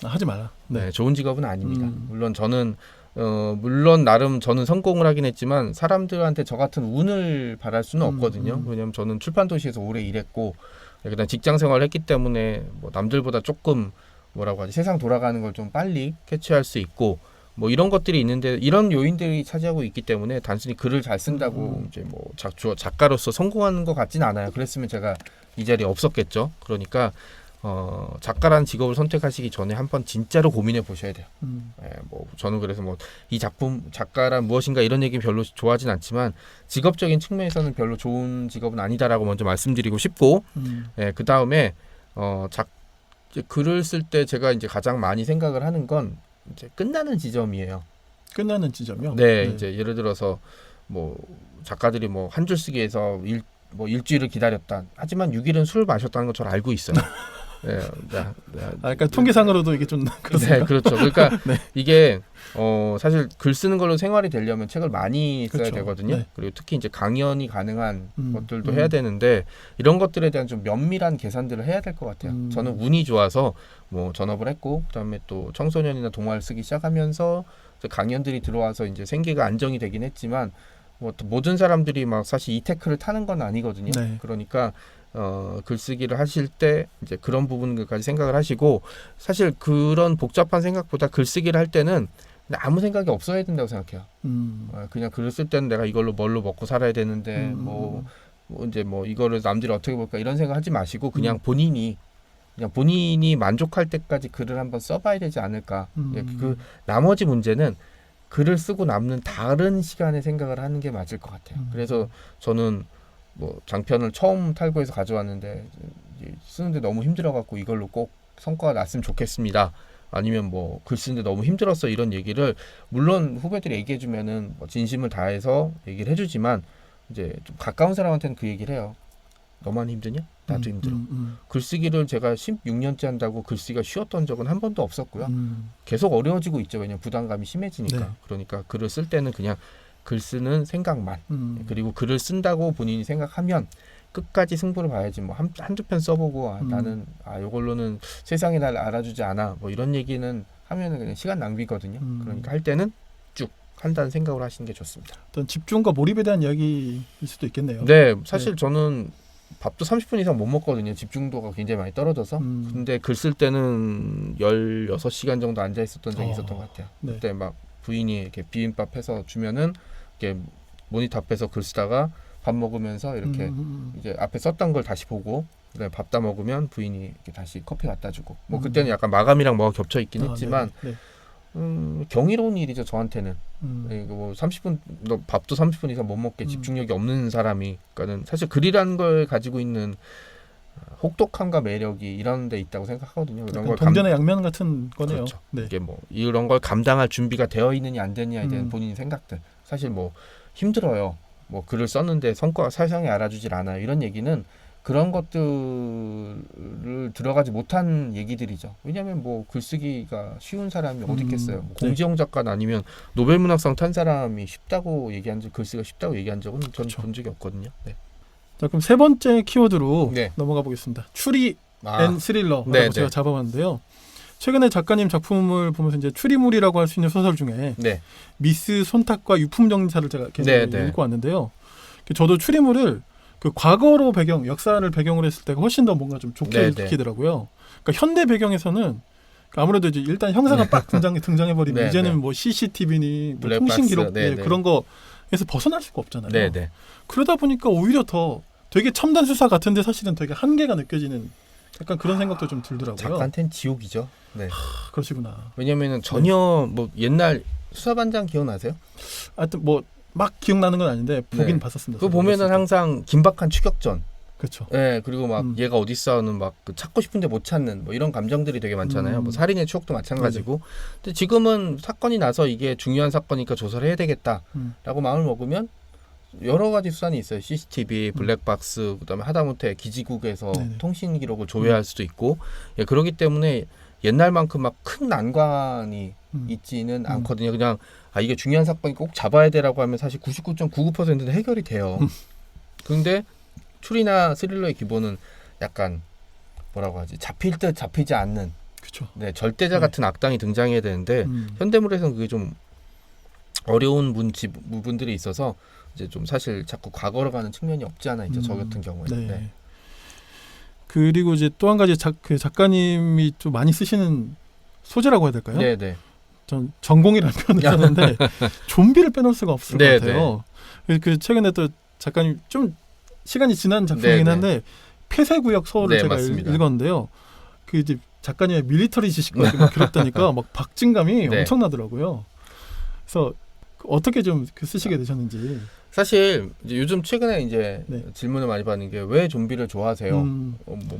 하지 마라. 좋은 직업은 아닙니다. 물론 저는 물론 나름 저는 성공을 하긴 했지만 사람들한테 저 같은 운을 바랄 수는 없거든요. 왜냐하면 저는 출판 도시에서 오래 일했고 그다음 직장 생활을 했기 때문에 뭐 남들보다 조금 뭐라고 하지 세상 돌아가는 걸 좀 빨리 캐치할 수 있고 뭐 이런 것들이 있는데 이런 요인들이 차지하고 있기 때문에 단순히 글을 잘 쓴다고 이제 뭐 작가로서 성공하는 것 같지는 않아요. 그랬으면 제가 이 자리에 없었겠죠. 그러니까 작가라는 직업을 선택하시기 전에 한번 진짜로 고민해 보셔야 돼요. 뭐 저는 그래서 뭐 이 작품 작가란 무엇인가 이런 얘기는 별로 좋아하진 않지만 직업적인 측면에서는 별로 좋은 직업은 아니다라고 먼저 말씀드리고 싶고 그 다음에 글을 쓸 때 제가 이제 가장 많이 생각을 하는 건 이제 끝나는 지점이에요. 끝나는 지점이요? 이제 예를 들어서 뭐 작가들이 뭐 한 줄 쓰기 위해서 일주일을 기다렸다. 하지만 6일은 술을 마셨다는 걸 잘 알고 있어요. 네, 그러니까 통계상으로도 이게 좀 그렇습니까? 네, 그렇죠. 그러니까 네. 이게 사실 글 쓰는 걸로 생활이 되려면 책을 많이 써야 그렇죠. 되거든요. 네. 그리고 특히 이제 강연이 가능한 것들도 음. 해야 되는데 이런 것들에 대한 좀 면밀한 계산들을 해야 될 것 같아요. 저는 운이 좋아서 뭐 전업을 했고 그다음에 또 청소년이나 동화를 쓰기 시작하면서 강연들이 들어와서 이제 생계가 안정이 되긴 했지만 뭐 또 모든 사람들이 막 사실 이 테크를 타는 건 아니거든요. 네. 그러니까 글쓰기를 하실 때 이제 그런 부분들까지 생각을 하시고 사실 그런 복잡한 생각보다 글쓰기를 할 때는 그냥 아무 생각이 없어야 된다고 생각해요. 그냥 글을 쓸 때는 내가 이걸로 뭘로 먹고 살아야 되는데 뭐 이제 뭐 이거를 남들이 어떻게 볼까 이런 생각 하지 마시고 그냥 본인이 만족할 때까지 글을 한번 써봐야 되지 않을까. 그 나머지 문제는 글을 쓰고 남는 다른 시간에 생각을 하는 게 맞을 것 같아요. 그래서 저는 뭐 장편을 처음 탈고해서 가져왔는데 쓰는데 너무 힘들어갖고 이걸로 꼭 성과가 났으면 좋겠습니다. 아니면 뭐 글 쓰는데 너무 힘들었어 이런 얘기를 물론 후배들이 얘기해주면은 뭐 진심을 다해서 얘기를 해주지만 이제 좀 가까운 사람한테는 그 얘기를 해요. 너만 힘드냐? 나도 힘들어. 글쓰기를 제가 16년째 한다고 글쓰기가 쉬웠던 적은 한 번도 없었고요. 계속 어려워지고 있죠. 왜냐면 부담감이 심해지니까. 네. 그러니까 글을 쓸 때는 그냥 글 쓰는 생각만 그리고 글을 쓴다고 본인이 생각하면 끝까지 승부를 봐야지 뭐 한두 편 써보고 나는 이걸로는 세상이 날 알아주지 않아 뭐 이런 얘기는 하면은 그냥 시간 낭비거든요. 그러니까 할 때는 쭉 한다는 생각을 하시는 게 좋습니다. 어떤 집중과 몰입에 대한 이야기일 수도 있겠네요. 네, 사실 저는 밥도 30분 이상 못 먹거든요. 집중도가 굉장히 많이 떨어져서. 근데 글 쓸 때는 16시간 정도 앉아 있었던 적이 있었던 것 같아요. 네. 그때 막 부인이 이렇게 비빔밥 해서 주면은 이렇게 모니터 앞에서 글 쓰다가 밥 먹으면서 이렇게 이제 앞에 썼던 걸 다시 보고 그다음에 밥 다 먹으면 부인이 이렇게 다시 커피 갖다 주고 뭐 그때는 약간 마감이랑 뭐가 겹쳐 있긴 했지만 네. 경이로운 일이죠 저한테는. 이거 뭐 30분 밥도 30분 이상 못 먹게 집중력이 없는 사람이 그러니까는 사실 글이라는 걸 가지고 있는 혹독함과 매력이 이런 데 있다고 생각하거든요. 이런 걸 동전의 양면 같은 거네요. 그렇죠. 네. 이게 뭐 이런 걸 감당할 준비가 되어 있느냐 안 되느냐에 대한 본인 생각들. 사실 뭐 힘들어요. 뭐 글을 썼는데 성과가 세상에 알아주질 않아요. 이런 얘기는 그런 것들을 들어가지 못한 얘기들이죠. 왜냐하면 뭐 글쓰기가 쉬운 사람이 어디 있겠어요. 뭐 공지영 작가는 아니면 노벨문학상 탄 사람이 쉽다고 얘기한 적, 글쓰기가 쉽다고 얘기한 적은 저는 본 적이 없거든요. 네. 자, 그럼 세 번째 키워드로 네. 넘어가 보겠습니다. 추리 앤 스릴러라고 네, 제가 네. 잡아봤는데요. 최근에 작가님 작품을 보면서 이제 추리물이라고 할 수 있는 소설 중에 네. 미스 손탁과 유품정리사를 제가 계속 네. 읽고 왔는데요. 저도 추리물을 그 과거로 역사를 배경으로 했을 때가 훨씬 더 뭔가 좀 좋게 네. 느끼더라고요. 그러니까 현대 배경에서는 아무래도 이제 일단 형사가 딱 등장해버리면 네, 이제는 네. 뭐 CCTV니 뭐 블랙박스, 통신 기록 네, 네. 그런 거에서 벗어날 수가 없잖아요. 네. 그러다 보니까 오히려 더 되게 첨단 수사 같은데 사실은 되게 한계가 느껴지는 약간 그런 생각도 좀 들더라고요. 작가한테는 지옥이죠. 네. 그러시구나. 왜냐면은 전혀 뭐 옛날 수사반장 기억나세요? 하여튼 뭐 막 기억나는 건 아닌데 보긴 봤었습니다. 그거 보면은 항상 긴박한 추격전. 그렇죠. 네, 그리고 막 얘가 어디 있어는 막 그 찾고 싶은데 못 찾는 뭐 이런 감정들이 되게 많잖아요. 뭐 살인의 추억도 마찬가지고. 근데 지금은 사건이 나서 이게 중요한 사건이니까 조사를 해야 되겠다라고 마음을 먹으면 여러 가지 수단이 있어요. CCTV, 블랙박스, 그다음에 하다못해 기지국에서 통신 기록을 조회할 수도 있고. 예, 그렇기 때문에 옛날만큼 막 큰 난관이 있지는 않거든요. 그냥 이게 중요한 사건이 꼭 잡아야 되라고 하면 사실 99.99%는 해결이 돼요. 그런데 추리나 스릴러의 기본은 약간 뭐라고 하지? 잡힐 듯 잡히지 않는. 그렇죠. 네, 절대자 같은 악당이 등장해야 되는데 현대물에서는 그게 좀 어려운 부분들이 있어서 이제 좀 사실 자꾸 과거로 가는 측면이 없지 않아 있죠. 저 같은 경우에는. 네. 그리고 이제 또 한 가지 그 작가님이 좀 많이 쓰시는 소재라고 해야 될까요? 네. 전 전공이라는 표현을 썼는데 좀비를 빼놓을 수가 없을 것 같아요. 그 최근에 또 작가님 좀 시간이 지난 작품이긴 한데 폐쇄구역 서울을 제가 맞습니다. 읽었는데요. 그 이제 작가님의 밀리터리 지식과 기록되니까 막 박진감이 엄청나더라고요. 그래서 어떻게 좀 쓰시게 되셨는지. 사실 이제 요즘 최근에 이제 질문을 많이 받는 게 왜 좀비를 좋아하세요?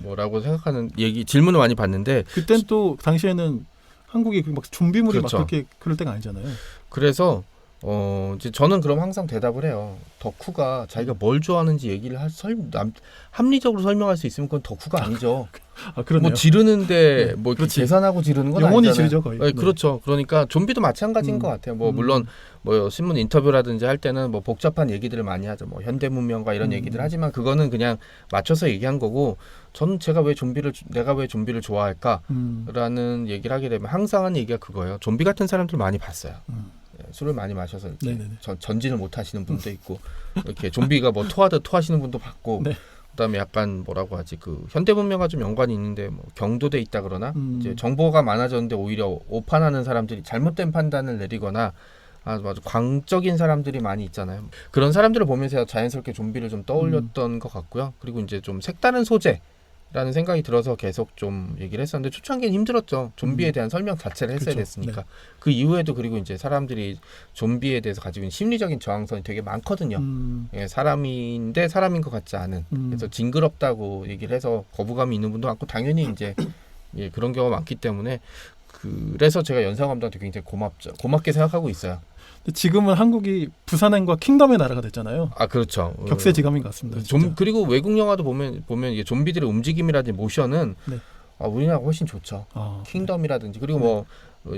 뭐라고 생각하는 질문을 많이 받는데 그땐 또 당시에는 한국이 막 좀비물이 그렇죠. 막 그렇게 그럴 때가 아니잖아요. 그래서 이제 저는 그럼 항상 대답을 해요. 덕후가 자기가 뭘 좋아하는지 얘기를 합리적으로 설명할 수 있으면 그건 덕후가 아니죠. 아, 그러네요. 뭐 지르는데 네, 뭐 이렇게 그렇지. 계산하고 지르는 건 영원히 아니잖아요. 지르죠 거의. 네, 그렇죠. 그러니까 좀비도 마찬가지인 것 같아요. 뭐 물론 뭐 신문 인터뷰라든지 할 때는 뭐 복잡한 얘기들을 많이 하죠. 뭐 현대 문명과 이런 얘기들 하지만 그거는 그냥 맞춰서 얘기한 거고 저는 내가 왜 좀비를 좋아할까라는 얘기를 하게 되면 항상 하는 얘기가 그거예요. 좀비 같은 사람들 많이 봤어요. 술을 많이 마셔서 이렇게 전진을 못 하시는 분도 있고 이렇게 좀비가 뭐 토하듯 토하시는 분도 봤고 네. 그다음에 약간 뭐라고 하지 그 현대 문명과 좀 연관이 있는데 뭐 경도돼 있다 그러나 이제 정보가 많아졌는데 오히려 오판하는 사람들이 잘못된 판단을 내리거나 아주 광적인 사람들이 많이 있잖아요. 그런 사람들을 보면서 자연스럽게 좀비를 좀 떠올렸던 것 같고요. 그리고 이제 좀 색다른 소재라는 생각이 들어서 계속 좀 얘기를 했었는데 초창기는 힘들었죠. 좀비에 대한 설명 자체를 했어야 그렇죠. 됐으니까. 네. 그 이후에도 그리고 이제 사람들이 좀비에 대해서 가지고 있는 심리적인 저항성이 되게 많거든요. 예, 사람인데 사람인 것 같지 않은. 그래서 징그럽다고 얘기를 해서 거부감이 있는 분도 많고 당연히 이제 예, 그런 경우가 많기 때문에 그래서 제가 연상감독한테 굉장히 고맙게 생각하고 있어요. 지금은 한국이 부산행과 킹덤의 나라가 됐잖아요. 아 그렇죠. 격세지감인 것 같습니다. 그리고 외국 영화도 보면 이게 좀비들의 움직임이라든지 모션은 네. 우리나라가 훨씬 좋죠. 킹덤이라든지 그리고 뭐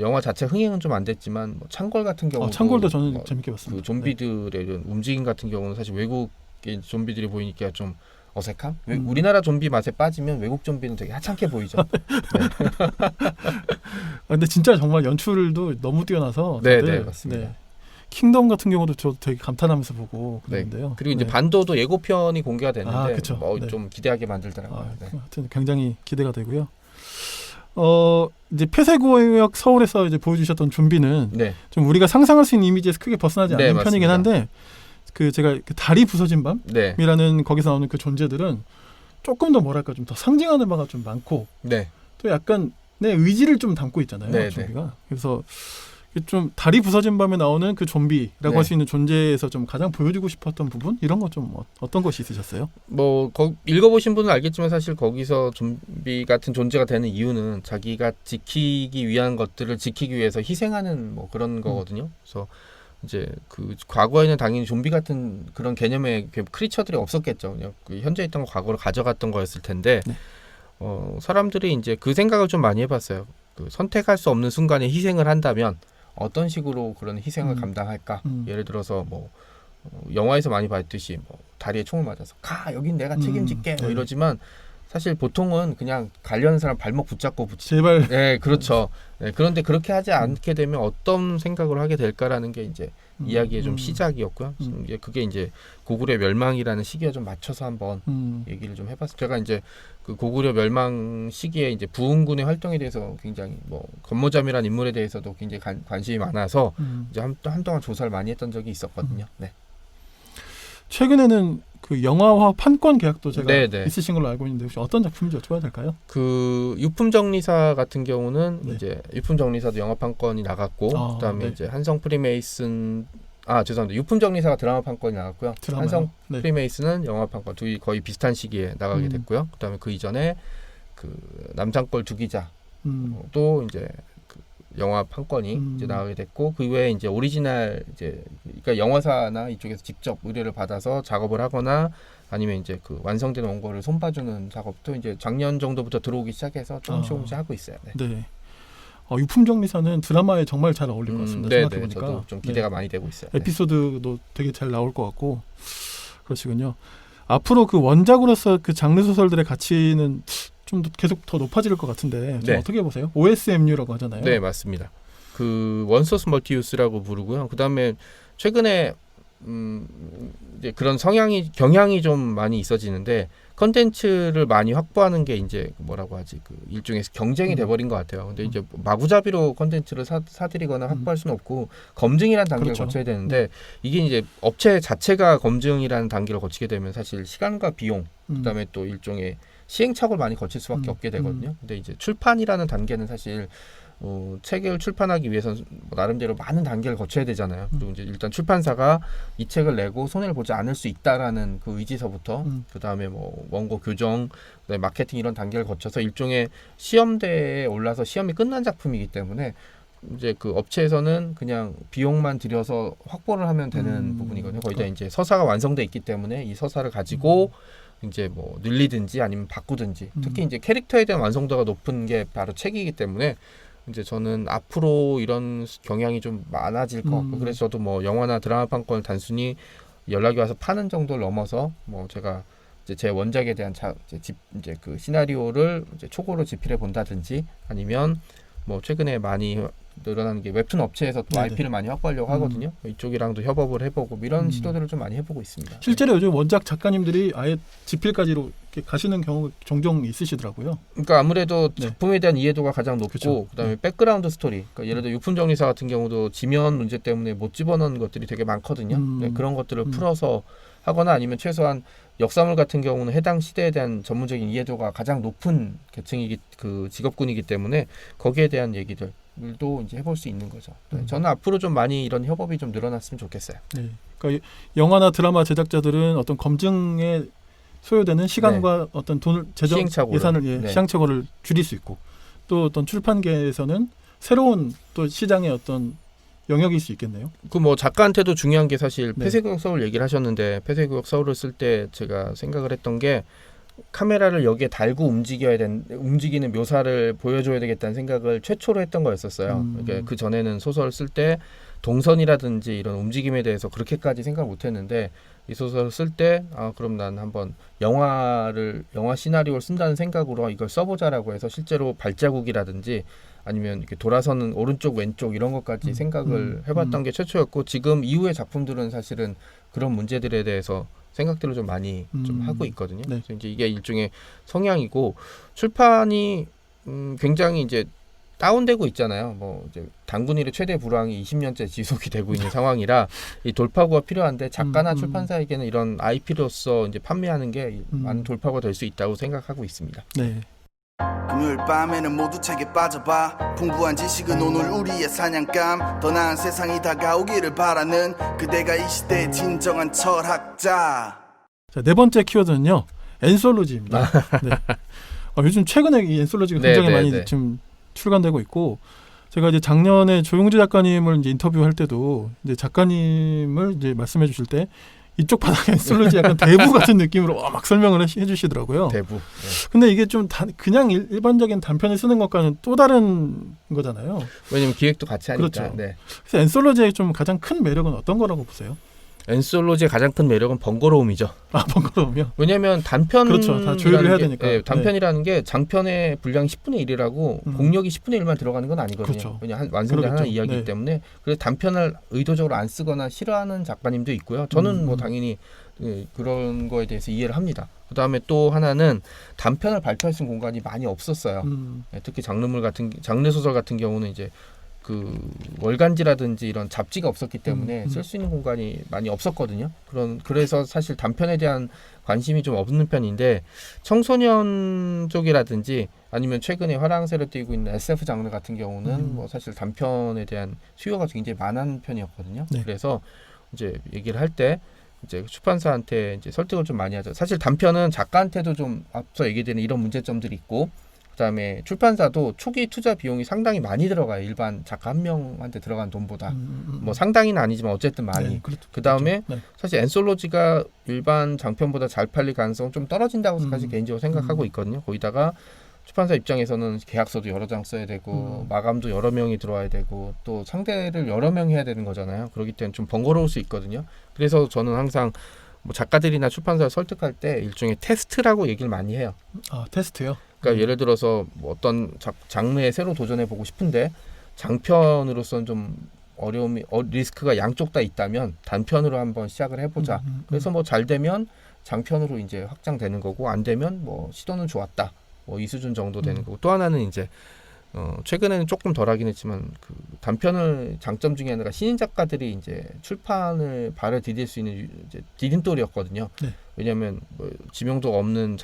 영화 자체 흥행은 좀 안 됐지만 뭐 창궐 같은 경우도 창궐도 저는 재밌게 봤습니다. 그 좀비들의 이런 움직임 같은 경우는 사실 외국의 좀비들이 보이니까 좀 어색함? 우리나라 좀비 맛에 빠지면 외국 좀비는 되게 하찮게 보이죠. 근데 진짜 정말 연출도 너무 뛰어나서 네, 맞습니다. 네. 킹덤 같은 경우도 저도 되게 감탄하면서 보고 그랬는데요. 그리고 이제 반도도 예고편이 공개가 됐는데 그쵸. 좀 기대하게 만들더라고요. 하여튼 굉장히 기대가 되고요. 이제 폐쇄구역 서울에서 이제 보여주셨던 좀비는 좀 우리가 상상할 수 있는 이미지에서 크게 벗어나지 않는 편이긴 한데 그 제가 그 다리 부서진 밤이라는 거기서 나오는 그 존재들은 조금 더 뭐랄까 좀 더 상징하는 바가 좀 많고 또 약간 내 의지를 좀 담고 있잖아요. 좀비가. 그래서 좀 다리 부서진 밤에 나오는 그 좀비라고 할 수 있는 존재에서 좀 가장 보여주고 싶었던 부분 이런 거 좀 어떤 것이 있으셨어요? 뭐 읽어보신 분은 알겠지만 사실 거기서 좀비 같은 존재가 되는 이유는 자기가 지키기 위한 것들을 지키기 위해서 희생하는 뭐 그런 거거든요. 그래서 이제 그 과거에는 당연히 좀비 같은 그런 개념의 크리처들이 없었겠죠. 그냥 그 현재 있던 거 과거로 가져갔던 거였을 텐데 사람들이 이제 그 생각을 좀 많이 해봤어요. 그 선택할 수 없는 순간에 희생을 한다면 어떤 식으로 그런 희생을 감당할까? 예를 들어서 뭐 영화에서 많이 봤듯이 뭐 다리에 총을 맞아서 여긴 내가 책임질게 뭐 이러지만 사실 보통은 그냥 가려는 사람 발목 붙잡고 제발. 네, 그렇죠. 그런데 그렇게 하지 않게 되면 어떤 생각을 하게 될까라는 게 이제 이야기의 좀 시작이었고요. 그게 이제 고구려 멸망이라는 시기에 좀 맞춰서 한번 얘기를 좀 해봤어요. 제가 이제 그 고구려 멸망 시기에 이제 부흥군의 활동에 대해서 굉장히 뭐 건모잠이라는 인물에 대해서도 굉장히 관심이 많아서 이제 한동안 조사를 많이 했던 적이 있었거든요. 최근에는 그 영화화 판권 계약도 제가 있으신 걸로 알고 있는데 혹시 어떤 작품인지 여쭤봐도 될까요? 그 유품정리사 같은 경우는 이제 유품정리사도 영화 판권이 나갔고 그다음에 이제 한성 프리메이슨 죄송합니다. 유품정리사가 드라마 판권이 나갔고요. 한성 프리메이슨은 영화 판권 둘이 거의 비슷한 시기에 나가게 됐고요. 그다음에 그 이전에 그 남산골 두기자 또 이제 영화 판권이 이제 나가게 됐고 그 외에 이제 오리지널 그러니까 영화사나 이쪽에서 직접 의뢰를 받아서 작업을 하거나 아니면 이제 그 완성된 원고를 손봐주는 작업도 이제 작년 정도부터 들어오기 시작해서 조금씩 하고 있어요. 유품정리사는 드라마에 정말 잘 어울릴 것 같습니다. 생각해보니까 저도 좀 기대가 많이 되고 있어요. 에피소드도 되게 잘 나올 것 같고 그러시군요. 앞으로 그 원작으로서 그 장르 소설들의 가치는 좀 계속 더 높아질 것 같은데 어떻게 보세요? OSMU라고 하잖아요. 네, 맞습니다. 그 원소스 멀티유스라고 부르고요. 그다음에 최근에 이제 그런 경향이 좀 많이 있어지는데 컨텐츠를 많이 확보하는 게 이제 뭐라고 하지 그 일종의 경쟁이 돼버린 것 같아요. 근데 이제 마구잡이로 컨텐츠를 사들이거나 확보할 수는 없고 검증이라는 단계를 거쳐야 되는데 이게 이제 업체 자체가 검증이라는 단계를 거치게 되면 사실 시간과 비용 그다음에 또 일종의 시행착오를 많이 거칠 수밖에 없게 되거든요. 근데 이제 출판이라는 단계는 사실 책을 출판하기 위해서는 나름대로 많은 단계를 거쳐야 되잖아요. 그리고 이제 일단 출판사가 이 책을 내고 손해를 보지 않을 수 있다라는 그 의지서부터 그 다음에 뭐 원고 교정, 그다음에 마케팅 이런 단계를 거쳐서 일종의 시험대에 올라서 시험이 끝난 작품이기 때문에 이제 그 업체에서는 그냥 비용만 들여서 확보를 하면 되는 부분이거든요. 거의 다 이제 서사가 완성돼 있기 때문에 이 서사를 가지고 이제 뭐 늘리든지 아니면 바꾸든지 특히 음. 이제 캐릭터에 대한 완성도가 높은 게 바로 책이기 때문에 이제 저는 앞으로 이런 경향이 좀 많아질 것 같고 그래서 저도 뭐 영화나 드라마 판권을 단순히 연락이 와서 파는 정도를 넘어서 뭐 제가 이제 제 원작에 대한 이제 그 시나리오를 이제 초고로 집필해 본다든지 아니면 뭐 최근에 많이 늘어나는 게 웹툰 업체에서 또 네네. IP를 많이 확보하려고 하거든요. 이쪽이랑도 협업을 해보고 뭐 이런 시도들을 좀 많이 해보고 있습니다. 실제로 요즘 원작 작가님들이 아예 집필까지로 이렇게 가시는 경우 종종 있으시더라고요. 그러니까 아무래도 네. 작품에 대한 이해도가 가장 높고 그쵸. 그다음에 백그라운드 스토리. 그러니까 예를 들어 유품정리사 같은 경우도 지면 문제 때문에 못 집어넣은 것들이 되게 많거든요. 네, 그런 것들을 풀어서 하거나 아니면 최소한 역사물 같은 경우는 해당 시대에 대한 전문적인 이해도가 가장 높은 계층이기 그 직업군이기 때문에 거기에 대한 얘기들도 이제 해볼 수 있는 거죠. 네, 저는 앞으로 좀 많이 이런 협업이 좀 늘어났으면 좋겠어요. 네. 그러니까 영화나 드라마 제작자들은 어떤 검증에 소요되는 시간과 어떤 돈을 재정 시행착오를. 예산을 네. 시행착오를 줄일 수 있고 또 어떤 출판계에서는 새로운 또 시장의 어떤 영역일 수 있겠네요. 그 뭐 작가한테도 중요한 게 사실 네. 폐쇄구역 서울 얘기를 하셨는데 폐쇄구역 서울을 쓸 때 제가 생각을 했던 게 카메라를 여기에 달고 움직이는 묘사를 보여줘야 되겠다는 생각을 최초로 했던 거였었어요. 그러니까 그 전에는 소설 쓸 때 동선이라든지 이런 움직임에 대해서 그렇게까지 생각을 못했는데 이 소설을 쓸 때 그럼 난 한번 영화 시나리오를 쓴다는 생각으로 이걸 써보자라고 해서 실제로 발자국이라든지 아니면 이렇게 돌아서는 오른쪽 왼쪽 이런 것까지 생각을 해봤던 게 최초였고 지금 이후의 작품들은 사실은 그런 문제들에 대해서 생각들을 좀 많이 좀 하고 있거든요. 네. 그래서 이제 이게 일종의 성향이고 출판이 굉장히 이제 다운되고 있잖아요. 뭐 이제 단군일의 최대 불황이 20년째 지속이 되고 있는 상황이라 이 돌파구가 필요한데 작가나 출판사에게는 이런 IP로서 이제 판매하는 게 많은 돌파구가 될 수 있다고 생각하고 있습니다. 네. 금요일 밤에는 모두 책에 빠져봐 풍부한 지식은 오늘 우리의 사냥감 더 나은 세상이 다가오기를 바라는 그대가 이 시대의 진정한 철학자. 자, 네 번째 키워드는요. 엔솔로지입니다. 네. 요즘 최근에 이 엔솔로지가 굉장히 많이 지금 출간되고 있고 제가 이제 작년에 조용주 작가님을 이제 인터뷰할 때도 이제 작가님을 이제 말씀해 주실 때 이쪽 바닥에 엔솔로지 약간 대부 같은 느낌으로 막 설명을 해주시더라고요. 대부. 네. 근데 이게 좀 그냥 일반적인 단편을 쓰는 것과는 또 다른 거잖아요. 왜냐면 기획도 같이 하니까. 그렇죠. 네. 그래서 엔솔로지의 좀 가장 큰 매력은 어떤 거라고 보세요? 엔솔로지의 가장 큰 매력은 번거로움이죠. 번거로우면? 왜냐하면 단편 그렇죠. 다 조율을 해야 되니까. 네, 단편이라는 게 장편의 분량이 10분의 1이라고 공력이 10분의 1만 들어가는 건 아니거든요. 그렇죠. 그냥 완성된 하나 이야기이기 네. 때문에 그래서 단편을 의도적으로 안 쓰거나 싫어하는 작가님도 있고요. 저는 뭐 당연히 그런 거에 대해서 이해를 합니다. 그다음에 또 하나는 단편을 발표할 수 있는 공간이 많이 없었어요. 네, 특히 장르 소설 같은 경우는 이제 그 월간지라든지 이런 잡지가 없었기 때문에 쓸 수 있는 공간이 많이 없었거든요. 그래서 사실 단편에 대한 관심이 좀 없는 편인데 청소년 쪽이라든지 아니면 최근에 화랑새를 띠고 있는 SF 장르 같은 경우는 뭐 사실 단편에 대한 수요가 굉장히 많은 편이었거든요. 네. 그래서 이제 얘기를 할 때 이제 출판사한테 이제 설득을 좀 많이 하죠. 사실 단편은 작가한테도 좀 앞서 얘기되는 이런 문제점들이 있고 그다음에 출판사도 초기 투자 비용이 상당히 많이 들어가요. 일반 작가 한 명한테 들어간 돈보다. 뭐 상당히는 아니지만 어쨌든 많이. 네, 그렇죠. 그다음에 네. 사실 엔솔로지가 일반 장편보다 잘 팔릴 가능성은 좀 떨어진다고 사실 개인적으로 생각하고 있거든요. 거기다가 출판사 입장에서는 계약서도 여러 장 써야 되고 마감도 여러 명이 들어와야 되고 또 상대를 여러 명 해야 되는 거잖아요. 그렇기 때문에 좀 번거로울 수 있거든요. 그래서 저는 항상 뭐 작가들이나 출판사를 설득할 때 일종의 테스트라고 얘기를 많이 해요. 테스트요? 그러니까 예를 들어서 뭐 어떤 장르에 새로 도전해 보고 싶은데 장편으로서는 좀 어려움이 리스크가 양쪽 다 있다면 단편으로 한번 시작을 해보자. 그래서 뭐 잘 되면 장편으로 이제 확장되는 거고 안 되면 뭐 시도는 좋았다. 뭐 이 수준 정도 되는 거고 또 하나는 이제 최근에는 조금 덜하긴 했지만 그 단편을 장점 중에 하나가 신인 작가들이 이제 출판을 발을 디딜 수 있는 이제 디딤돌이었거든요. 네. 왜냐하면 뭐 지명도가 없는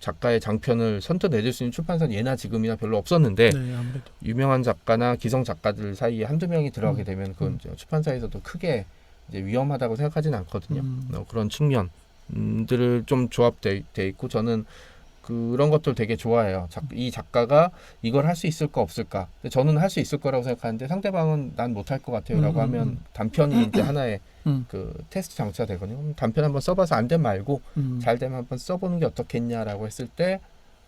작가의 장편을 선뜻 내줄 수 있는 출판사는 예나 지금이나 별로 없었는데 네, 아무래도. 유명한 작가나 기성 작가들 사이에 한두 명이 들어가게 되면 그건 이제 출판사에서도 크게 이제 위험하다고 생각하지는 않거든요. 그런 측면들을 좀 조합돼 있고 저는 그런 것들 되게 좋아해요. 이 작가가 이걸 할 수 있을까 없을까. 근데 저는 할 수 있을 거라고 생각하는데 상대방은 난 못할 것 같아요라고 하면 단편이 이제 하나의 그 테스트 장치가 되거든요. 그럼 단편 한번 써봐서 안 되면 말고 잘 되면 한번 써보는 게 어떻겠냐라고 했을 때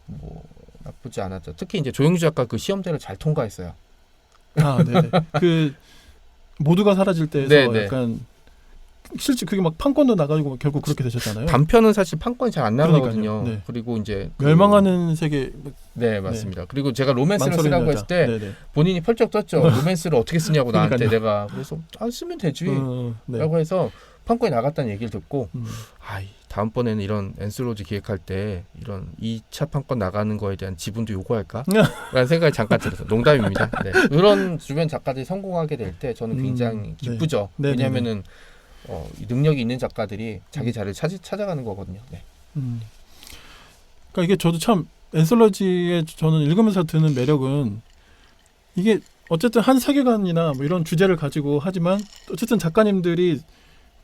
뭐 나쁘지 않았죠. 특히 이제 조영주 작가 그 시험대를 잘 통과했어요. 아, 네네. 그 모두가 사라질 때에서 네네. 약간 실제 그게 막 판권도 나가지고 결국 그렇게 되셨잖아요. 단편은 사실 판권이 잘 안 나가거든요. 그러니까요. 네. 그리고 이제 멸망하는 세계. 네 맞습니다. 그리고 제가 로맨스를 망설이는 쓰라고 여자. 했을 때 네네. 본인이 펄쩍 떴죠. 로맨스를 어떻게 쓰냐고 나한테 그러니까요. 내가 그래서 안 쓰면 되지 네. 라고 해서 판권이 나갔다는 얘기를 듣고 음. 다음번에는 이런 엔솔로지 기획할 때 이런 2차 판권 나가는 거에 대한 지분도 요구할까? 라는 생각이 잠깐 들었어요. 농담입니다. 네. 그런 주변 작가들이 성공하게 될 때 저는 굉장히 기쁘죠. 네. 왜냐하면은 이 능력이 있는 작가들이 자기 자리를 찾아가는 거거든요. 네. 그러니까 이게 저도 참 엔솔로지에 저는 읽으면서 드는 매력은 이게 어쨌든 한 세계관이나 뭐 이런 주제를 가지고 하지만 어쨌든 작가님들이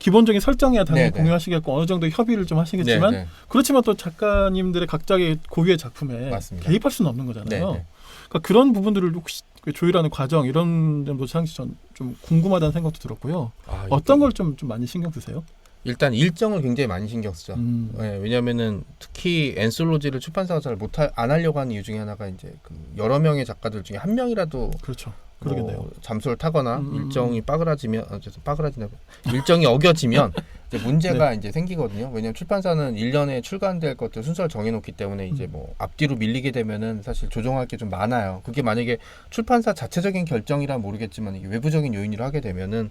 기본적인 설정이야 당연히 네네. 공유하시겠고 어느 정도 협의를 좀 하시겠지만 네, 네. 그렇지만 또 작가님들의 각자의 고유의 작품에 맞습니다. 개입할 수는 없는 거잖아요. 네, 네. 그러니까 그런 부분들을 혹시 조율하는 과정 이런 점도 상시 좀 궁금하다는 생각도 들었고요. 어떤 걸 좀 많이 신경 쓰세요? 일단 일정을 굉장히 많이 신경 쓰죠. 네, 왜냐하면은 특히 엔솔로지를 출판사가 잘 안 하려고 하는 이유 중에 하나가 이제 그 여러 명의 작가들 중에 한 명이라도 그렇죠. 그러겠네요. 잠수를 타거나 일정이 일정이 어겨지면 이제 문제가 네. 이제 생기거든요. 왜냐하면 출판사는 1년에 출간될 것들 순서를 정해놓기 때문에 이제 뭐 앞뒤로 밀리게 되면은 사실 조정할 게 좀 많아요. 그게 만약에 출판사 자체적인 결정이란 모르겠지만 이게 외부적인 요인으로 하게 되면은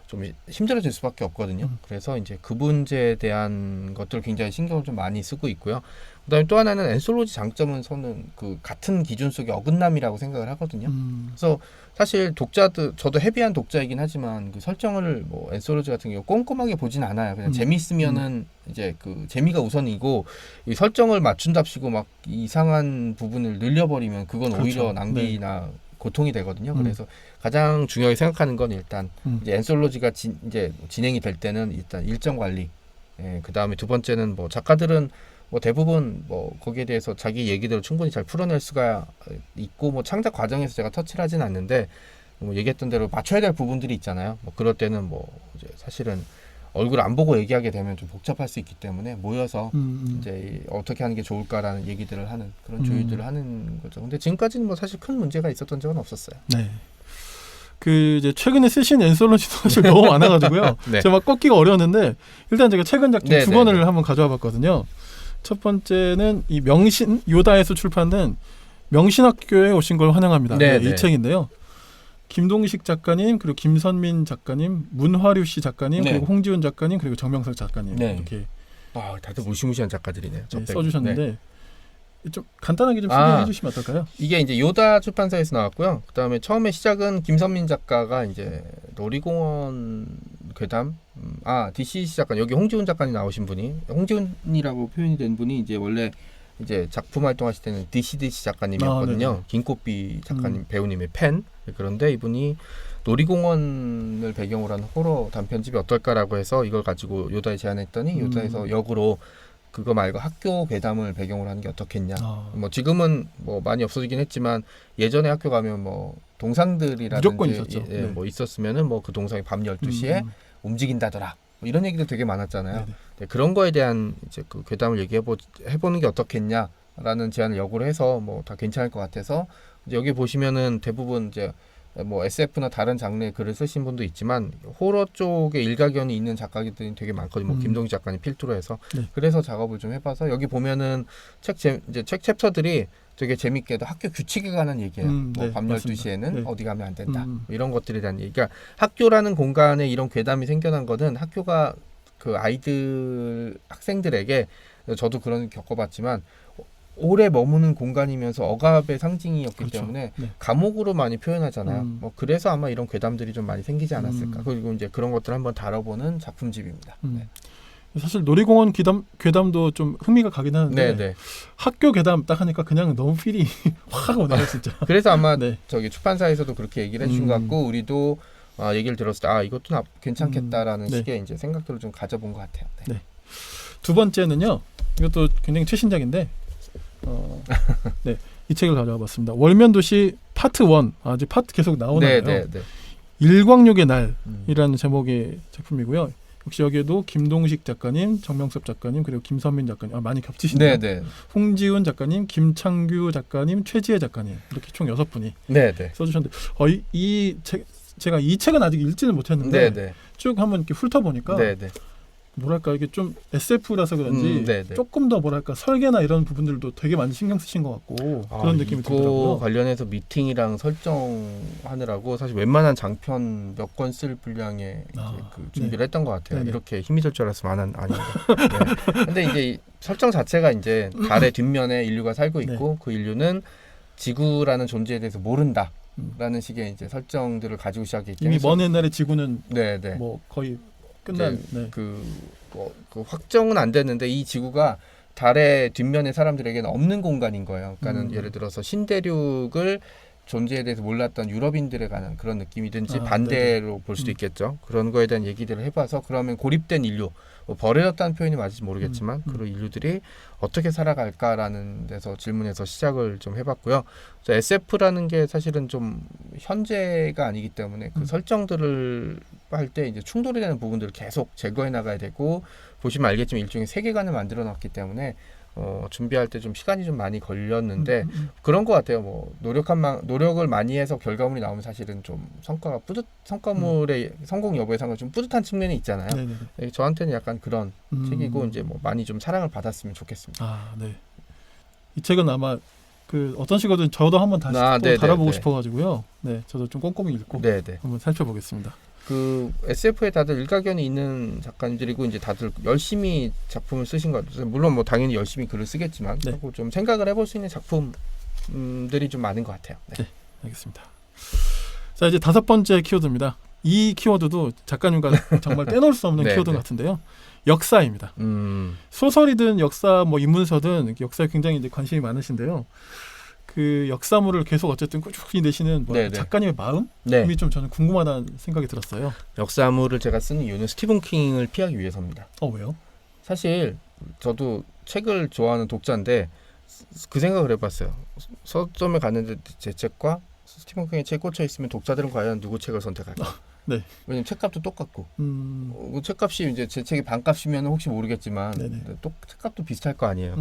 좀 힘들어질 수밖에 없거든요. 그래서 이제 그 문제에 대한 것들 굉장히 신경을 좀 많이 쓰고 있고요. 그다음에 또 하나는 엔솔로지 장점은 저는 그 같은 기준 속의 어긋남이라고 생각을 하거든요. 그래서 사실 독자들 저도 헤비한 독자이긴 하지만 그 설정을 뭐 엔솔로지 같은 경우 꼼꼼하게 보진 않아요. 그냥 재밌으면은 이제 그 재미가 우선이고 이 설정을 맞춘답시고 막 이상한 부분을 늘려버리면 그건 그렇죠. 오히려 낭비나 고통이 되거든요. 그래서 가장 중요하게 생각하는 건 일단 이제 엔솔로지가 이제 진행이 될 때는 일단 일정 관리. 그 다음에 두 번째는 뭐 작가들은 뭐 대부분 뭐 거기에 대해서 자기 얘기들을 충분히 잘 풀어낼 수가 있고 뭐 창작 과정에서 제가 터치를 하진 않는데 뭐 얘기했던 대로 맞춰야 될 부분들이 있잖아요. 뭐 그럴 때는 뭐 이제 사실은 얼굴 안 보고 얘기하게 되면 좀 복잡할 수 있기 때문에 모여서 이제 어떻게 하는 게 좋을까라는 얘기들을 하는 그런 조율들을 하는 거죠. 근데 지금까지는 뭐 사실 큰 문제가 있었던 적은 없었어요. 네. 그 이제 최근에 쓰신 엔솔로지도 사실 너무 많아가지고요. 네. 제가 막 꺾기가 어려웠는데 일단 제가 최근 작품 네, 두 네, 권을 네. 한번 가져와 봤거든요. 첫 번째는 이 명신 요다에서 출판된 명신학교에 오신 걸 환영합니다. 네, 이 네. 책인데요. 김동식 작가님 그리고 김선민 작가님, 문화류 씨 작가님 네. 그리고 홍지훈 작가님 그리고 정명석 작가님 네. 이렇게 다들 무시무시한 작가들이네요. 저 빼고. 써주셨는데 네. 좀 간단하게 좀 소개해 주시면 어떨까요? 이게 이제 요다 출판사에서 나왔고요. 그다음에 처음에 시작은 김선민 작가가 이제 놀이공원 괴담, DCC 작가 여기 홍지훈 작가님 나오신 분이 홍지훈이라고 표현이 된 분이 이제 원래 이제 작품 활동하실 때는 DCDC 작가님이었거든요. 김꽃비 작가님 배우님의 팬. 그런데 이분이 놀이공원을 배경으로 한 호러 단편집이 어떨까라고 해서 이걸 가지고 요다에 제안했더니 요다에서 역으로 그거 말고 학교 괴담을 배경으로 하는 게 어떻겠냐. 뭐 지금은 뭐 많이 없어지긴 했지만 예전에 학교 가면 뭐 동상들이라든지 무조건 있었죠. 네. 뭐 있었으면은 뭐 그 동상이 밤 12시에 움직인다더라. 뭐 이런 얘기도 되게 많았잖아요. 네, 그런 거에 대한 이제 그 괴담을 해보는 게 어떻겠냐라는 제안을 역으로 해서 뭐 다 괜찮을 것 같아서 이제 여기 보시면은 대부분 이제 뭐 SF나 다른 장르의 글을 쓰신 분도 있지만 호러 쪽에 일가견이 있는 작가들이 되게 많거든요. 뭐 김동희 작가님 필두로 해서 네. 그래서 작업을 좀 해봐서 여기 보면은 책 챕터들이 되게 재밌게도 학교 규칙에 관한 얘기예요. 뭐 네, 밤 맞습니다. 12시에는 네. 어디 가면 안 된다. 뭐 이런 것들에 대한 얘기. 그러니까 학교라는 공간에 이런 괴담이 생겨난 거는 학교가 그 아이들 학생들에게 저도 그런 겪어봤지만 오래 머무는 공간이면서 억압의 상징이었기 그렇죠. 때문에 네. 감옥으로 많이 표현하잖아요. 뭐 그래서 아마 이런 괴담들이 좀 많이 생기지 않았을까. 그리고 이제 그런 것들 한번 다뤄보는 작품집입니다. 네. 사실 놀이공원 괴담도 좀 흥미가 가긴 하는데 네. 학교 괴담 딱 하니까 그냥 너무 필이 확 오네요 진짜. 그래서 아마 네. 저기 출판사에서도 그렇게 얘기를 해주신 것 같고 우리도 얘기를 들었을 때 이것도 괜찮겠다라는 네. 식의 이제 생각들을 좀 가져본 것 같아요. 네. 두 번째는요. 이것도 굉장히 최신작인데 네, 이 책을 가져와 봤습니다. 월면도시 파트 1. 아직 파트 계속 나오나요? 네. 일광욕의 날이라는 제목의 작품이고요. 역시 여기에도 김동식 작가님, 정명섭 작가님, 그리고 김선민 작가님 많이 겹치시네요. 네. 홍지훈 작가님, 김창규 작가님, 최지혜 작가님 이렇게 총 6분이 네. 써주셨는데 제가 이 책은 아직 읽지는 못했는데 네. 쭉 한번 이렇게 훑어보니까 네. 뭐랄까 이게 좀 SF라서 그런지 네. 조금 더 뭐랄까 설계나 이런 부분들도 되게 많이 신경 쓰신 것 같고 그런 느낌이 이거 들더라고요. 관련해서 미팅이랑 설정하느라고 사실 웬만한 장편 몇 권 쓸 분량의 이제 그 준비를 했던 것 같아요. 네네. 이렇게 힘이 들 줄 알았으면 아닌데. 네. 근데 이제 이 설정 자체가 이제 달의 뒷면에 인류가 살고 있고 그 인류는 지구라는 존재에 대해서 모른다라는 식의 이제 설정들을 가지고 시작했기 이미 때문에 먼 옛날에 지구는 네. 뭐 거의 끝난 그 확정은 안 됐는데 이 지구가 달의 뒷면의 사람들에게는 없는 공간인 거예요. 그러니까는 예를 들어서 신대륙을 존재에 대해서 몰랐던 유럽인들에 관한 그런 느낌이든지 반대로 볼 수도 있겠죠. 그런 거에 대한 얘기들을 해봐서 그러면 고립된 인류, 뭐 버려졌다는 표현이 맞을지 모르겠지만 그런 인류들이 어떻게 살아갈까라는 데서 질문에서 시작을 좀 해봤고요. SF라는 게 사실은 좀 현재가 아니기 때문에 그 설정들을 할 때 이제 충돌이 되는 부분들을 계속 제거해 나가야 되고 보시면 알겠지만 일종의 세계관을 만들어 놨기 때문에 준비할 때 좀 시간이 좀 많이 걸렸는데 그런 것 같아요. 뭐 노력을 많이 해서 결과물이 나오면 사실은 좀 성과물의 성공 여부에 상관 좀 뿌듯한 측면이 있잖아요. 네, 저한테는 약간 그런 책이고 이제 뭐 많이 좀 사랑을 받았으면 좋겠습니다. 네. 이 책은 아마 그 어떤 식으로든 저도 한번 다시 또 달아보고 싶어가지고요. 네, 저도 좀 꼼꼼히 읽고 한번 살펴보겠습니다. 그 SF에 다들 일가견이 있는 작가님들이고 이제 다들 열심히 작품을 쓰신 것 같아요. 물론 뭐 당연히 열심히 글을 쓰겠지만 좀 생각을 해볼 수 있는 작품들이 좀 많은 것 같아요. 네, 알겠습니다. 자, 이제 5번째 키워드입니다. 이 키워드도 작가님과 정말 떼놓을 수 없는 키워드 같은데요. 역사입니다. 소설이든 역사 뭐 인문서든 역사에 굉장히 이제 관심이 많으신데요. 그 역사물을 계속 어쨌든 꾸준히 내시는 작가님의 마음이 좀 저는 궁금하다는 생각이 들었어요. 역사물을 제가 쓰는 이유는 스티븐 킹을 피하기 위해서입니다. 왜요? 사실 저도 책을 좋아하는 독자인데 그 생각을 해봤어요. 서점에 갔는데 제 책과 스티븐 킹의 책이 꽂혀 있으면 독자들은 과연 누구 책을 선택할까? 네. 왜냐면 책값도 똑같고 책값이 이제 제 책이 반값이면 혹시 모르겠지만 책값도 비슷할 거 아니에요.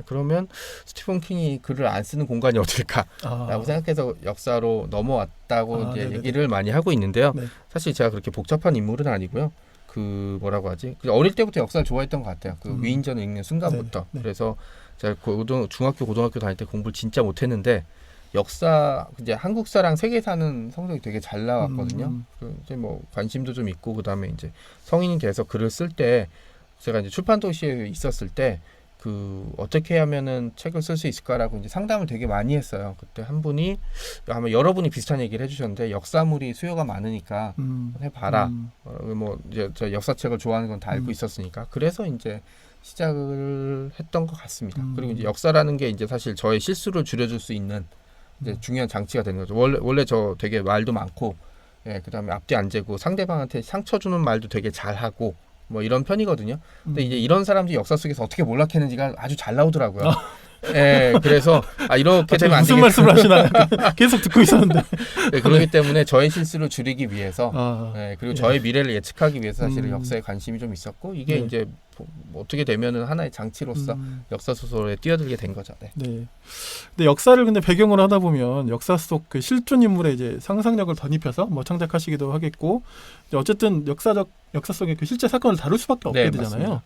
그러면 스티븐 킹이 글을 안 쓰는 공간이 어딜까라고 생각해서 역사로 넘어왔다고 이제 얘기를 많이 하고 있는데요. 사실 제가 그렇게 복잡한 인물은 아니고요. 그 뭐라고 하지? 어릴 때부터 역사를 좋아했던 것 같아요. 그 위인전을 읽는 순간부터. 그래서 제가 중학교, 고등학교 다닐 때 공부를 진짜 못했는데 역사 이제 한국사랑 세계사는 성적이 되게 잘 나왔거든요. 이제 뭐 관심도 좀 있고 그다음에 이제 성인이 돼서 글을 쓸 때 제가 이제 출판 도시에 있었을 때 그 어떻게 하면은 책을 쓸 수 있을까라고 이제 상담을 되게 많이 했어요. 그때 한 분이 아마 여러분이 비슷한 얘기를 해주셨는데 역사물이 수요가 많으니까 해봐라. 뭐 이제 저 역사책을 좋아하는 건 다 알고 있었으니까 그래서 이제 시작을 했던 것 같습니다. 그리고 이제 역사라는 게 이제 사실 저의 실수를 줄여줄 수 있는 이제 중요한 장치가 되는 거죠. 원래 저 되게 말도 많고, 그다음에 앞뒤 안 재고 상대방한테 상처 주는 말도 되게 잘하고 뭐 이런 편이거든요. 근데 이제 이런 사람들이 역사 속에서 어떻게 몰락했는지가 아주 잘 나오더라고요. 그래서 이렇게 되면 안 되겠다. 무슨 말씀을 하시나 계속 듣고 있었는데. 그렇기 때문에 저의 실수를 줄이기 위해서, 그리고 저의 미래를 예측하기 위해서 사실은 역사에 관심이 좀 있었고 이게 이제 어떻게 되면은 하나의 장치로서 역사 소설에 뛰어들게 된 거죠. 근데 역사를 근데 배경으로 하다 보면 역사 속 그 실존 인물의 이제 상상력을 덧입혀서 뭐 창작하시기도 하겠고, 어쨌든 역사 속의 그 실제 사건을 다룰 수밖에 없게 되잖아요. 맞습니다.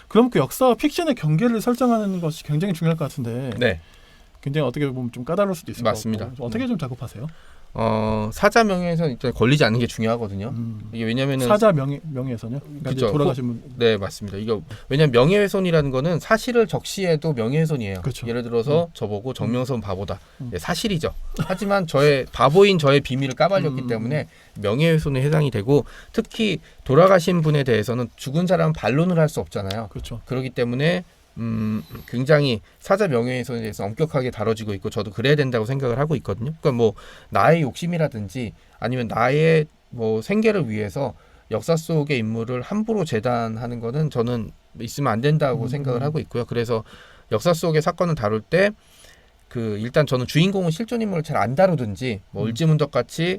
그럼 그 역사와 픽션의 경계를 설정하는 것이 굉장히 중요할 것 같은데, 굉장히 어떻게 보면 좀 까다로울 수도 있을 것 같고, 어떻게 좀 작업하세요? 사자 명예훼손 일단 걸리지 않는 게 중요하거든요. 이게 왜냐면은 사자 명예훼손요? 그러니까 돌아가신 분. 네, 맞습니다. 이거 왜냐면 명예훼손이라는 거는 사실을 적시해도 명예훼손이에요. 그렇죠. 예를 들어서 저보고 정명선 바보다. 사실이죠. 하지만 바보인 저의 비밀을 까발렸기 때문에 명예훼손에 해당이 되고, 특히 돌아가신 분에 대해서는 죽은 사람은 반론을 할 수 없잖아요. 그렇죠. 그렇기 때문에 굉장히 사자 명예훼손에 대해서 엄격하게 다뤄지고 있고 저도 그래야 된다고 생각을 하고 있거든요. 그러니까 뭐 나의 욕심이라든지 아니면 나의 뭐 생계를 위해서 역사 속의 인물을 함부로 재단하는 거는 저는 있으면 안 된다고 생각을 하고 있고요. 그래서 역사 속의 사건을 다룰 때 그 일단 저는 주인공은 실존 인물을 잘 안 다루든지 뭐 을지문덕 같이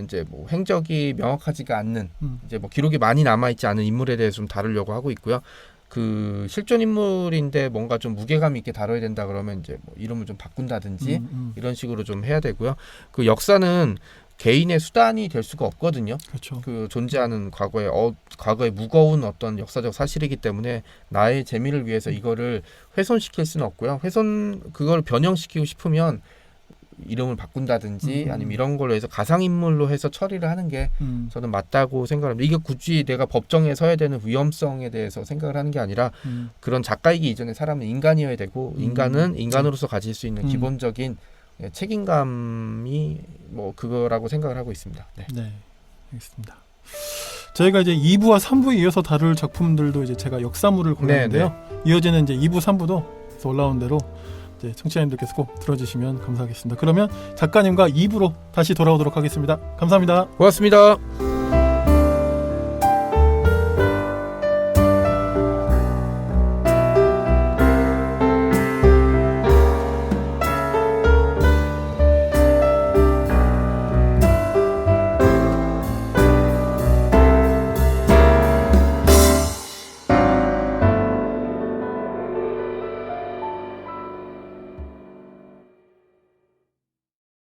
이제 뭐 행적이 명확하지가 않는 이제 뭐 기록이 많이 남아 있지 않은 인물에 대해서 좀 다루려고 하고 있고요. 그 실존 인물인데 뭔가 좀 무게감 있게 다뤄야 된다 그러면 이제 뭐 이름을 좀 바꾼다든지 이런 식으로 좀 해야 되고요. 그 역사는 개인의 수단이 될 수가 없거든요. 그렇죠. 그 존재하는 과거의 무거운 어떤 역사적 사실이기 때문에 나의 재미를 위해서 이거를 훼손시킬 수는 없고요. 그걸 변형시키고 싶으면 이름을 바꾼다든지 아니면 이런 걸로 해서 가상인물로 해서 처리를 하는 게 저는 맞다고 생각합니다. 이게 굳이 내가 법정에 서야 되는 위험성에 대해서 생각을 하는 게 아니라 그런 작가이기 이전에 사람은 인간이어야 되고 인간은 인간으로서 가질 수 있는 기본적인 책임감이 뭐 그거라고 생각을 하고 있습니다. 네. 네, 알겠습니다. 저희가 이제 2부와 3부에 이어서 다룰 작품들도 이제 제가 역사물을 골랐는데요. 이어지는 이제 2부, 3부도 올라온 대로 이제 청취자님들께서 꼭 들어주시면 감사하겠습니다. 그러면 작가님과 2부로 다시 돌아오도록 하겠습니다. 감사합니다. 고맙습니다.